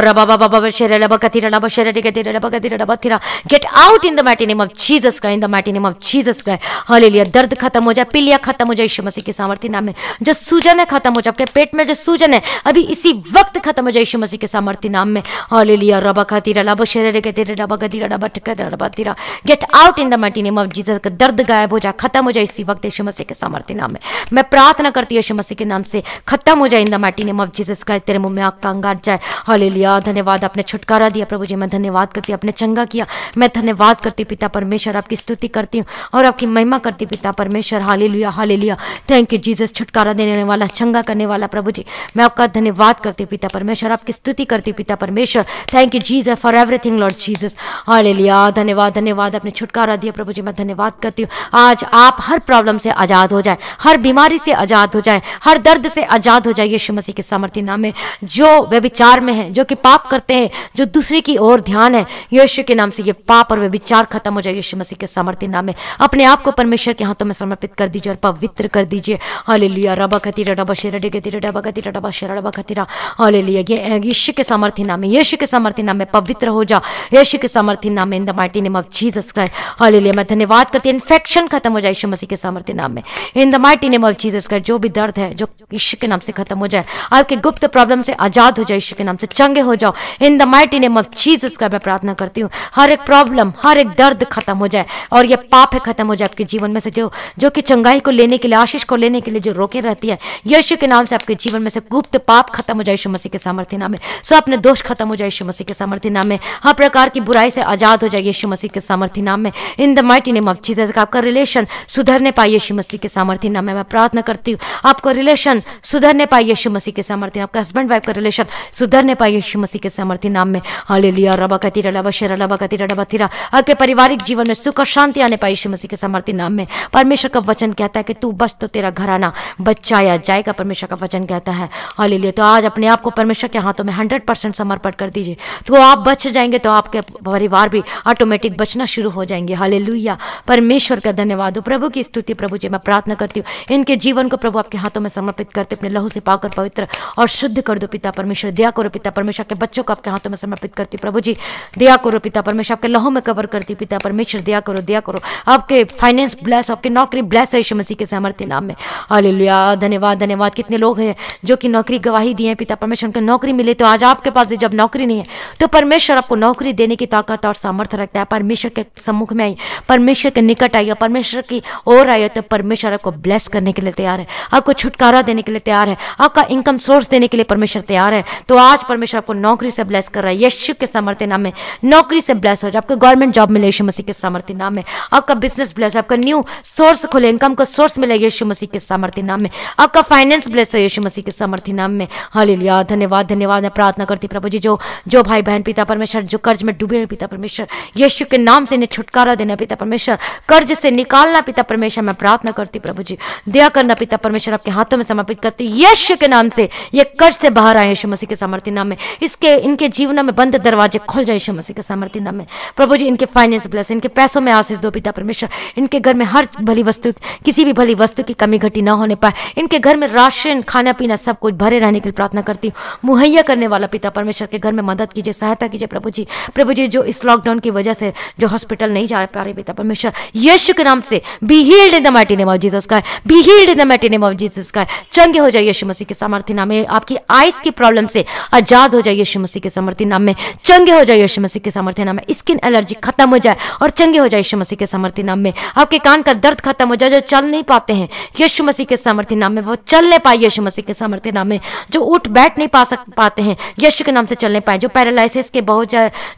Speaker 1: Get out in the mighty name of Jesus Christ, in the mighty name of Jesus Christ. Hallelujah. दर्द खत्म हो जाए, पीलिया खत्म हो जाए यीशु मसीह के सामर्थ्य नाम में। जो सूजन है खत्म हो जाए, आपके पेट में जो सूजन है अभी इसी वक्त खत्म हो जाए यीशु मसीह के सामर्थ्य नाम में। हालेलुया। रबा खतीरा लबा शरीर के तेरे रबा गदीरा रबा ठकदरा रबा तीरा। Gate out in the mighty name of Jesus. का दर्द गायब हो जाए, खत्म हो जाए इसी वक्त यीशु मसीह के सामर्थ्य नाम में। मैं प्रार्थना करती हूं यीशु मसीह के नाम से खत्म हो जाए इन the mighty name of Jesus Christ. तेरे मुंह में आग का अंगार जाए। हालेलुया। धन्यवाद, आपने छुटकारा दिया प्रभु जी, मैं धन्यवाद करती हूँ। आपने चंगा किया, मैं धन्यवाद करती हूँ पिता परमेश्वर, आपकी स्तुति करती हूँ और आपकी महिमा करती हूँ पिता परमेश्वर। Hallelujah, hallelujah. Thank you Jesus, छुटकारा देने वाला, चंगा करने वाला प्रभु जी, मैं आपका धन्यवाद करती हूँ पिता परमेश्वर, आपकी स्तुति करती हूँ पिता परमेश्वर। Thank you Jesus for everything Lord Jesus. Hallelujah. धन्यवाद, धन्यवाद, आपने छुटकारा दिया प्रभु जी, मैं धन्यवाद करती हूँ। आज आप हर प्रॉब्लम से आजाद हो जाए, हर बीमारी से आजाद हो जाए, हर दर्द से आजाद हो जाए यीशु मसीह के सामर्थ्य नाम में। जो व्यभिचार में है, जो कि पाप करते हैं, जो दूसरे की ओर ध्यान है, यीशु के नाम से ये पाप और व्यभिचार खत्म हो जाए यीशु मसीह के सामर्थ्य नाम में। अपने आप को परमेश्वर के हाथों में समर्पित कर दीजिए और पवित्र कर दीजिए। हालेलुया। रबा खतीरा रबा शेरा डे खतीरा रबा खतीरा रबा शेरा रबा खतीरा। हालेलुया। ये यीशु के सामर्थ्य नाम में, यीशु के सामर्थ्य नाम में पवित्र हो जा यीशु के सामर्थ्य नाम में, in the mighty name of Jesus Christ. Hallelujah. मैं धन्यवाद करती हूं, इन्फेक्शन खत्म हो जाए यीशु मसीह के सामर्थ्य नाम में, in the mighty name of Jesus Christ. जो भी दर्द है जो यीशु के नाम से खत्म हो जाए, आपके गुप्त प्रॉब्लम से आजाद हो जाए यीशु के नाम से, चंगे हो जाओ इन the mighty name of Jesus का मैं प्रार्थना करती हूँ। हर एक प्रॉब्लम, हर एक दर्द खत्म हो जाए और ये पाप है खत्म हो जाए आपके जीवन में से, जो कि चंगाई को लेने के लिए, आशीष को लेने के लिए जो रोके रहती है, यीशु के नाम से आपके जीवन में से गुप्त पाप खत्म हो जाए यीशु मसीह के सामर्थ्य नाम में। सो अपने दोष खत्म हो जाए यीशु मसीह के सामर्थ्य नाम में। हर प्रकार की बुराई से आजाद हो जाए यीशु मसीह के सामर्थ्य नाम में, in the mighty name of Jesus. आपका रिलेशन सुधरने पाए यीशु मसीह के सामर्थ्य नाम में। मैं प्रार्थना करती हूँ आपको रिलेशन सुधरने पाए यीशु मसीह के सामर्थ्य, आपका हस्बैंड वाइफ का रिलेशन सुधरने पाए यीशु मसीह के सामर्थ्य नाम में। हालेलुया। रबा कतीरा रबा शेरा रबा कतीरा रबा तीरा। आपके पारिवारिक जीवन में सुख और शांति आने पाए यीशु मसीह के सामर्थ्य नाम में। परमेश्वर का वचन कहता है कि तू बच तो तेरा घराना बचाया जाएगा, परमेश्वर का वचन कहता है। हालेलुया। तो आज अपने आप को परमेश्वर के हाथों में 100% समर्पण कर दीजिए, तो आप बच जाएंगे, तो आपके परिवार भी ऑटोमेटिक बचना शुरू हो जाएंगे। हालेलुया। परमेश्वर का धन्यवाद हो, प्रभु की स्तुति प्रभु जी। मैं प्रार्थना करती हूँ इनके जीवन को प्रभु आपके हाथों में समर्पित करते, अपने लहू से पाकर पवित्र और शुद्ध कर दो पिता परमेश्वर। दया करो पिता परमेश्वर, के बच्चों को आपके हाथों में समर्पित करती प्रभु जी। दया करो पिता परमेश्वर, आपके लहू में कवर करती पिता परमेश्वर। दया करो, दया करो। आपके फाइनेंस ब्लेस, आपकी नौकरी ब्लेस है यीशु मसीह के सामर्थ्य नाम में। हालेलुया। धन्यवाद, धन्यवाद। कितने लोग हैं जो कि नौकरी गवाही दिए पिता परमेश्वर, उनको नौकरी मिले, तो आज आपके पास जब नौकरी नहीं है तो परमेश्वर आपको नौकरी देने की ताकत और सामर्थ्य रखता है। परमेश्वर के सम्मुख में आई, परमेश्वर के निकट आई, परमेश्वर की ओर आई, तो परमेश्वर आपको ब्लेस करने के लिए तैयार है, आपको छुटकारा देने के लिए तैयार है, आपका इनकम सोर्स देने के लिए परमेश्वर तैयार है। तो आज परमेश्वर आपको नौकरी से ब्लेस कर रहा है यीशु के सामर्थ्य नाम में। नौकरी से ब्लेस हो जाए, आपको गवर्नमेंट जॉब मिले यीशु मसीह के सामर्थ्य नाम में। आपका बिजनेस ब्लेस, आपका न्यू सोर्स खुले, इनकम का सोर्स मिले यीशु मसीह के सामर्थ्य नाम में। आपका फाइनेंस ब्लेस हो यीशु मसीह के सामर्थ्य नाम में। हालेलुया। धन्यवाद, धन्यवाद। मैं प्रार्थना करती प्रभु जी, जो भाई बहन पिता परमेश्वर जो कर्ज में डूबे हुए पिता परमेश्वर, यीशु के नाम से इन्हें छुटकारा देना पिता परमेश्वर, कर्ज से निकालना पिता परमेश्वर। मैं प्रार्थना करती प्रभु जी, दया करना पिता परमेश्वर, आपके हाथों में समर्पित करती यीशु के नाम से। ये कर्ज से बाहर आए यीशु मसीह के सामर्थ्य नाम में। इनके जीवन में बंद दरवाजे खुल जाए यीशु मसीह के सामर्थ्य नाम में। प्रभु जी इनके फाइनेंस ब्लेस, इनके पैसों में आशीष दो पिता परमेश्वर। इनके घर में हर भली वस्तु, किसी भी भली वस्तु की कमी घटी ना होने पाए। इनके घर में राशन, खाना पीना सब कुछ भरे रहने के लिए प्रार्थना करती हूँ। मुहैया करने वाला पिता परमेश्वर के घर में मदद कीजिए, सहायता कीजिए प्रभु जी। प्रभु जी जो इस लॉकडाउन की वजह से जो हॉस्पिटल नहीं जा पा रहे पिता परमेश्वर, यीशु के नाम से be healed in the mighty name of Jesus का, be healed in the mighty name of Jesus का। चंगे हो जाए यीशु मसीह के सामर्थ्य नाम में। आपकी आइस की प्रॉब्लम से आजाद हो जाए यीशु मसीह के सामर्थ्य नाम में। चंगे हो जाए यीशु मसीह के सामर्थ्य नाम में। स्किन एलर्जी खत्म हो जाए और चंगे हो जाए यीशु मसीह के सामर्थ्य नाम में। आपके कान का दर्द खत्म हो जाए, जो चल नहीं पाते हैं यीशु मसीह के सामर्थ्य नाम में, वो चलने पाए यीशु मसीह के सामर्थ्य नाम में। जो उठ बैठ नहीं पाते हैं यीशु के नाम से चलने पाए। जो पैरालिसिस के बहुत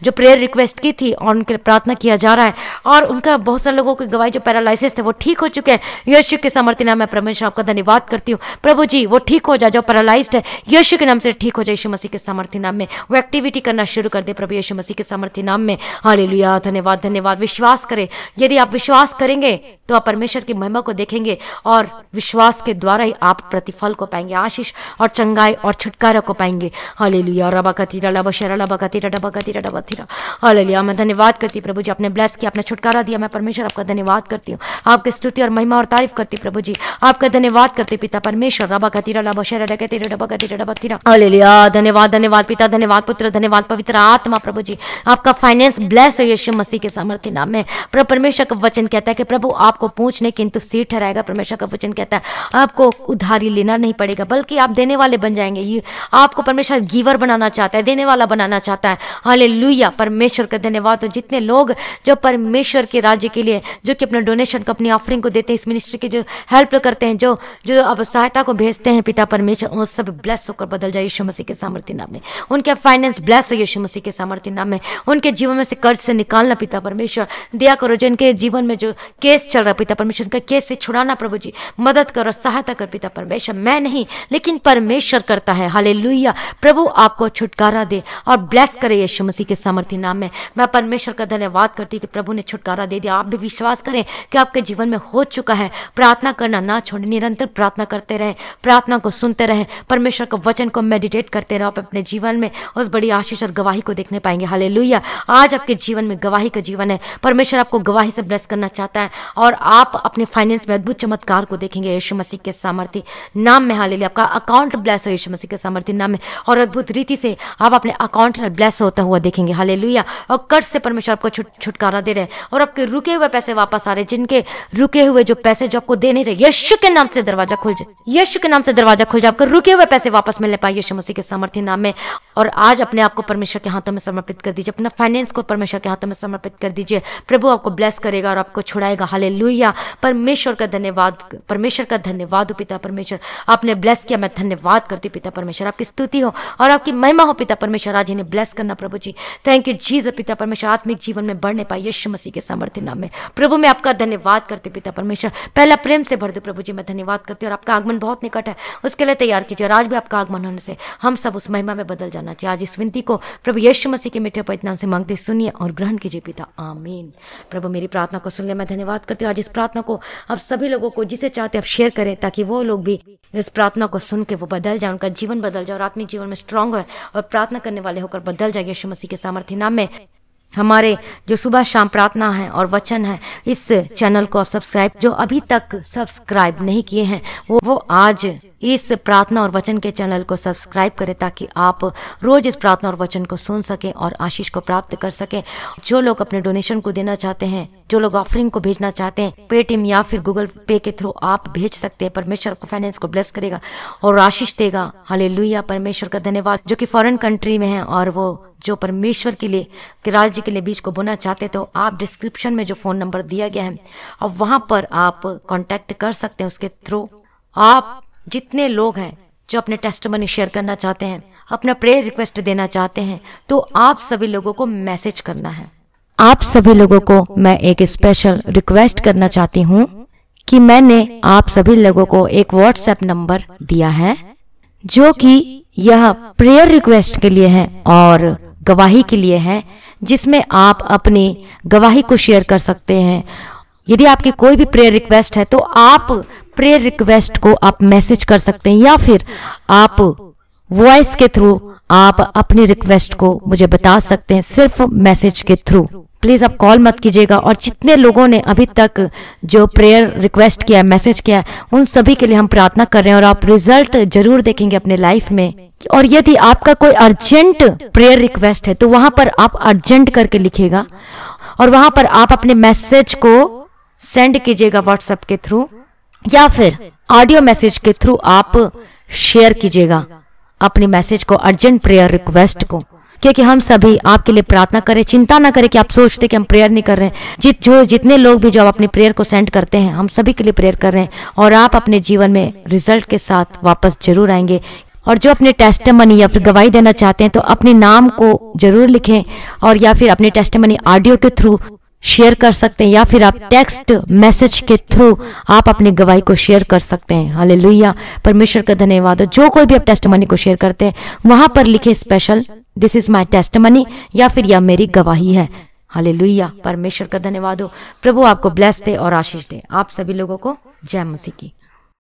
Speaker 1: जो प्रेयर रिक्वेस्ट की थी और उनके प्रार्थना किया जा रहा है, और उनका बहुत सारे लोगों की गवाही जो पैरालिसिस थे वो ठीक हो चुके हैं यीशु के सामर्थ्य नाम में। परमेश्वर आपका धन्यवाद करती हूँ प्रभु जी, वो ठीक हो जाए। जो पैरालाइज्ड है यीशु के नाम से तुरंत ठीक हो जाए यीशु मसीह के सामर्थ्य नाम में। वो एक्टिविटी करना शुरू कर दे प्रभु यीशु मसीह के सामर्थ्य नाम में। हालेलुया, धन्यवाद धन्यवाद। विश्वास करें, यदि आप विश्वास करेंगे तो आप परमेश्वर की महिमा को देखेंगे और विश्वास के द्वारा ही आप प्रतिफल को पाएंगे, आशीष और चंगाई और छुटकारा को पाएंगे। हालेलुया, रबाकतीरा लबशरा लबाकतीरा डबाकतीरा डबातीरा। हालेलुया, मैं धन्यवाद करती हूं प्रभु जी, आपने ब्लेस किया, आपने छुटकारा दिया। मैं परमेश्वर आपका धन्यवाद करती हूँ, आपकी स्तुति और महिमा और तारीफ करती प्रभु जी, आपका धन्यवाद करते पिता परमेश्वर। रबाकतीरा लबशरा डबाकतीरा डबाकतीरा डबातीरा। हालेलुया, धन्यवाद धन्यवाद पिता, धन्यवाद पुत्र, धन्यवाद पवित्र आत्मा प्रभु जी। आपका फाइनेंस ब्लेस हो यीशु मसीह के सामर्थ्य नाम में। प्रभु परमेश्वर का वचन कहता है कि प्रभु आपको पूछने किंतु सिर ठहराएगा। परमेश्वर का वचन कहता है आपको उधारी लेना नहीं पड़ेगा, बल्कि आप देने वाले बन जाएंगे। ये आपको परमेश्वर गिवर बनाना चाहता है, देने वाला बनाना चाहता है। हालेलुया, परमेश्वर का धन्यवाद हो। जितने लोग जो परमेश्वर के राज्य के लिए, जो कि अपने डोनेशन को, अपनी ऑफरिंग को देते हैं, इस मिनिस्ट्री के जो हेल्प करते हैं, जो जो अब सहायता को भेजते हैं पिता परमेश्वर, वो सब ब्लेस होकर बदल जाए यीशु मसीह के सामर्थ्य नाम में। उनके फाइनेंस ब्लेस हो यीशु मसीह के सामर्थ्य नाम में। उनके जीवन में से कर्ज से निकालना पिता परमेश्वर दिया करो। जो इनके जीवन में जो केस चल रहा पिता परमेश्वर, उनका केस से छुड़ाना प्रभु जी, मदद करो, सहायता कर पिता परमेश्वर। मैं नहीं लेकिन परमेश्वर करता है। हालेलुया, प्रभु आपको छुटकारा दे और ब्लेस करे यीशु मसीह के सामर्थ्य नाम में। मैं परमेश्वर का धन्यवाद करती हूँ कि प्रभु ने छुटकारा दे दिया। आप भी विश्वास करें कि आपके जीवन में हो चुका है। प्रार्थना करना ना छोड़ें, निरंतर प्रार्थना करते रहें, प्रार्थना को सुनते रहें, परमेश्वर के वचन को मेडिटेट करते रहो। आप अपने जीवन में उस बड़ी आशीष और गवाही को देखने पाएंगे। हालेलुया, आज आपके जीवन में गवाही का जीवन है। परमेश्वर आपको गवाही से ब्लेस करना चाहता है और आप अपने फाइनेंस में अद्भुत चमत्कार को देखेंगे यीशु मसीह के सामर्थ्य नाम में। हालेलुया, आपका अकाउंट ब्लेस हो यीशु मसीह के सामर्थ्य नाम में और अद्भुत रीति से आप अपने अकाउंट में ब्लेस होता हुआ देखेंगे। हालेलुया, और कर्ज से परमेश्वर आपको छुटकारा दे रहे हैं और आपके रुके हुए पैसे वापस आ रहे हैं। जिनके रुके हुए जो पैसे जो आपको दे नहीं रहे, यीशु के नाम से दरवाजा खुल जाए, यीशु के नाम से दरवाजा खुल जाए। आपके रुके हुए पैसे वापस मिलने पाए यीशु मसीह के सामर्थ्य नाम में। और आज अपने आप को परमेश्वर के हाथों में समर्पित कर दीजिए, अपना फाइनेंस को परमेश्वर के हाथों में समर्पित कर दीजिए। प्रभु आपको ब्लेस करेगा और आपको छुड़ाएगा। हालेलुया, परमेश्वर का धन्यवाद, परमेश्वर का धन्यवाद हो पिता परमेश्वर, आपने ब्लेस किया। मैं धन्यवाद करती हूँ पिता परमेश्वर, आपकी स्तुति हो और आपकी महिमा हो पिता परमेश्वर। आज इन्हें ब्लेस करना प्रभु जी। थैंक यू जीसस पिता परमेश्वर, आत्मिक जीवन में बढ़ने पाए यीशु मसीह के सामर्थ्य नाम में। प्रभु मैं आपका धन्यवाद करती हूँ पिता परमेश्वर, पहला प्रेम से भर दो प्रभु जी। मैं धन्यवाद करती हूँ और आपका आगमन बहुत निकट है, उसके लिए तैयार कीजिए। और आज भी आपका आगमन होने से हम सब उस महिमा में बदल जाना चाहिए। आज इस विनती को प्रभु यीशु मसीह के मीठे पवित्र नाम से मांगते सुनिए और ग्रहण कीजिए पिता, आमीन। प्रभु मेरी प्रार्थना को सुन ले, मैं धन्यवाद करती हूँ। आज इस प्रार्थना को आप सभी लोगों को जिसे चाहते आप शेयर करें, ताकि वो लोग भी इस प्रार्थना को सुन के वो बदल जाए, उनका जीवन बदल जाए और आत्मिक जीवन में स्ट्रांग हो और प्रार्थना करने वाले होकर बदल जाए यीशु मसीह के सामर्थ्य नाम में। हमारे जो सुबह शाम प्रार्थना है और वचन है, इस चैनल को आप सब्सक्राइब, जो अभी तक सब्सक्राइब नहीं किए हैं वो आज इस प्रार्थना और वचन के चैनल को सब्सक्राइब करें, ताकि आप रोज इस प्रार्थना और वचन को सुन सकें और आशीष को प्राप्त कर सकें। जो लोग अपने डोनेशन को देना चाहते हैं, जो लोग ऑफरिंग को भेजना चाहते हैं, पेटीएम या फिर गूगल पे के थ्रू आप भेज सकते हैं। परमेश्वर को फाइनेंस को ब्लेस करेगा और आशीष देगा। हालेलुया, परमेश्वर का धन्यवाद। जो कि फॉरेन कंट्री में है और वो जो परमेश्वर के लिए, के राज्य के लिए बीज को बोना चाहते, तो आप डिस्क्रिप्शन में जो फोन नंबर दिया गया है और वहां पर आप कांटेक्ट कर सकते हैं। उसके थ्रू आप जितने लोग हैं जो अपने टेस्टिमनी शेयर करना चाहते हैं, अपना प्रेयर रिक्वेस्ट देना चाहते हैं, तो आप सभी लोगों को मैसेज करना है। आप सभी लोगों को मैं एक स्पेशल रिक्वेस्ट करना चाहती हूँ कि मैंने आप सभी लोगों को एक व्हाट्सएप नंबर दिया है, जो कि यह प्रेयर रिक्वेस्ट के लिए है और गवाही के लिए है, जिसमें आप अपनी गवाही को शेयर कर सकते हैं। यदि आपकी कोई भी प्रेयर रिक्वेस्ट है तो आप प्रेयर रिक्वेस्ट को आप मैसेज कर सकते हैं, या फिर आप वॉइस के थ्रू आप अपनी रिक्वेस्ट को मुझे बता सकते हैं, सिर्फ मैसेज के थ्रू। प्लीज आप कॉल मत कीजिएगा। और जितने लोगों ने अभी तक जो प्रेयर रिक्वेस्ट किया, मैसेज किया, उन सभी के लिए हम प्रार्थना कर रहे हैं और आप रिजल्ट जरूर देखेंगे अपने लाइफ में। और यदि आपका कोई अर्जेंट प्रेयर रिक्वेस्ट है तो वहां पर आप अर्जेंट करके लिखिएगा और वहां पर आप अपने मैसेज को सेंड कीजिएगा व्हाट्सएप के थ्रू, या फिर ऑडियो मैसेज के थ्रू आप शेयर कीजिएगा अपने मैसेज को, अर्जेंट प्रेयर रिक्वेस्ट को, क्योंकि हम सभी आपके लिए प्रार्थना करें। चिंता ना करें कि आप सोचते कि हम प्रेयर नहीं कर रहे हैं। जितने लोग भी जो अपनी प्रेयर को सेंड करते हैं, हम सभी के लिए प्रेयर कर रहे हैं और आप अपने जीवन में रिजल्ट के साथ वापस जरूर आएंगे। और जो अपने टेस्टिमनी या फिर गवाही देना चाहते हैं तो अपने नाम को जरूर लिखें, और या फिर अपने टेस्टिमनी ऑडियो के थ्रू शेयर कर सकते हैं, या फिर आप टेक्स्ट मैसेज के थ्रू आप अपनी गवाही को शेयर कर सकते हैं। हालेलुया, परमेश्वर का धन्यवाद हो। जो कोई भी आप टेस्टिमनी को शेयर करते हैं वहां पर लिखे special this is my testimony, या फिर यह मेरी गवाही है। हालेलुया, परमेश्वर का धन्यवाद हो। प्रभु आपको ब्लेस दे और आशीष दे। आप सभी लोगों को जय मसीह की।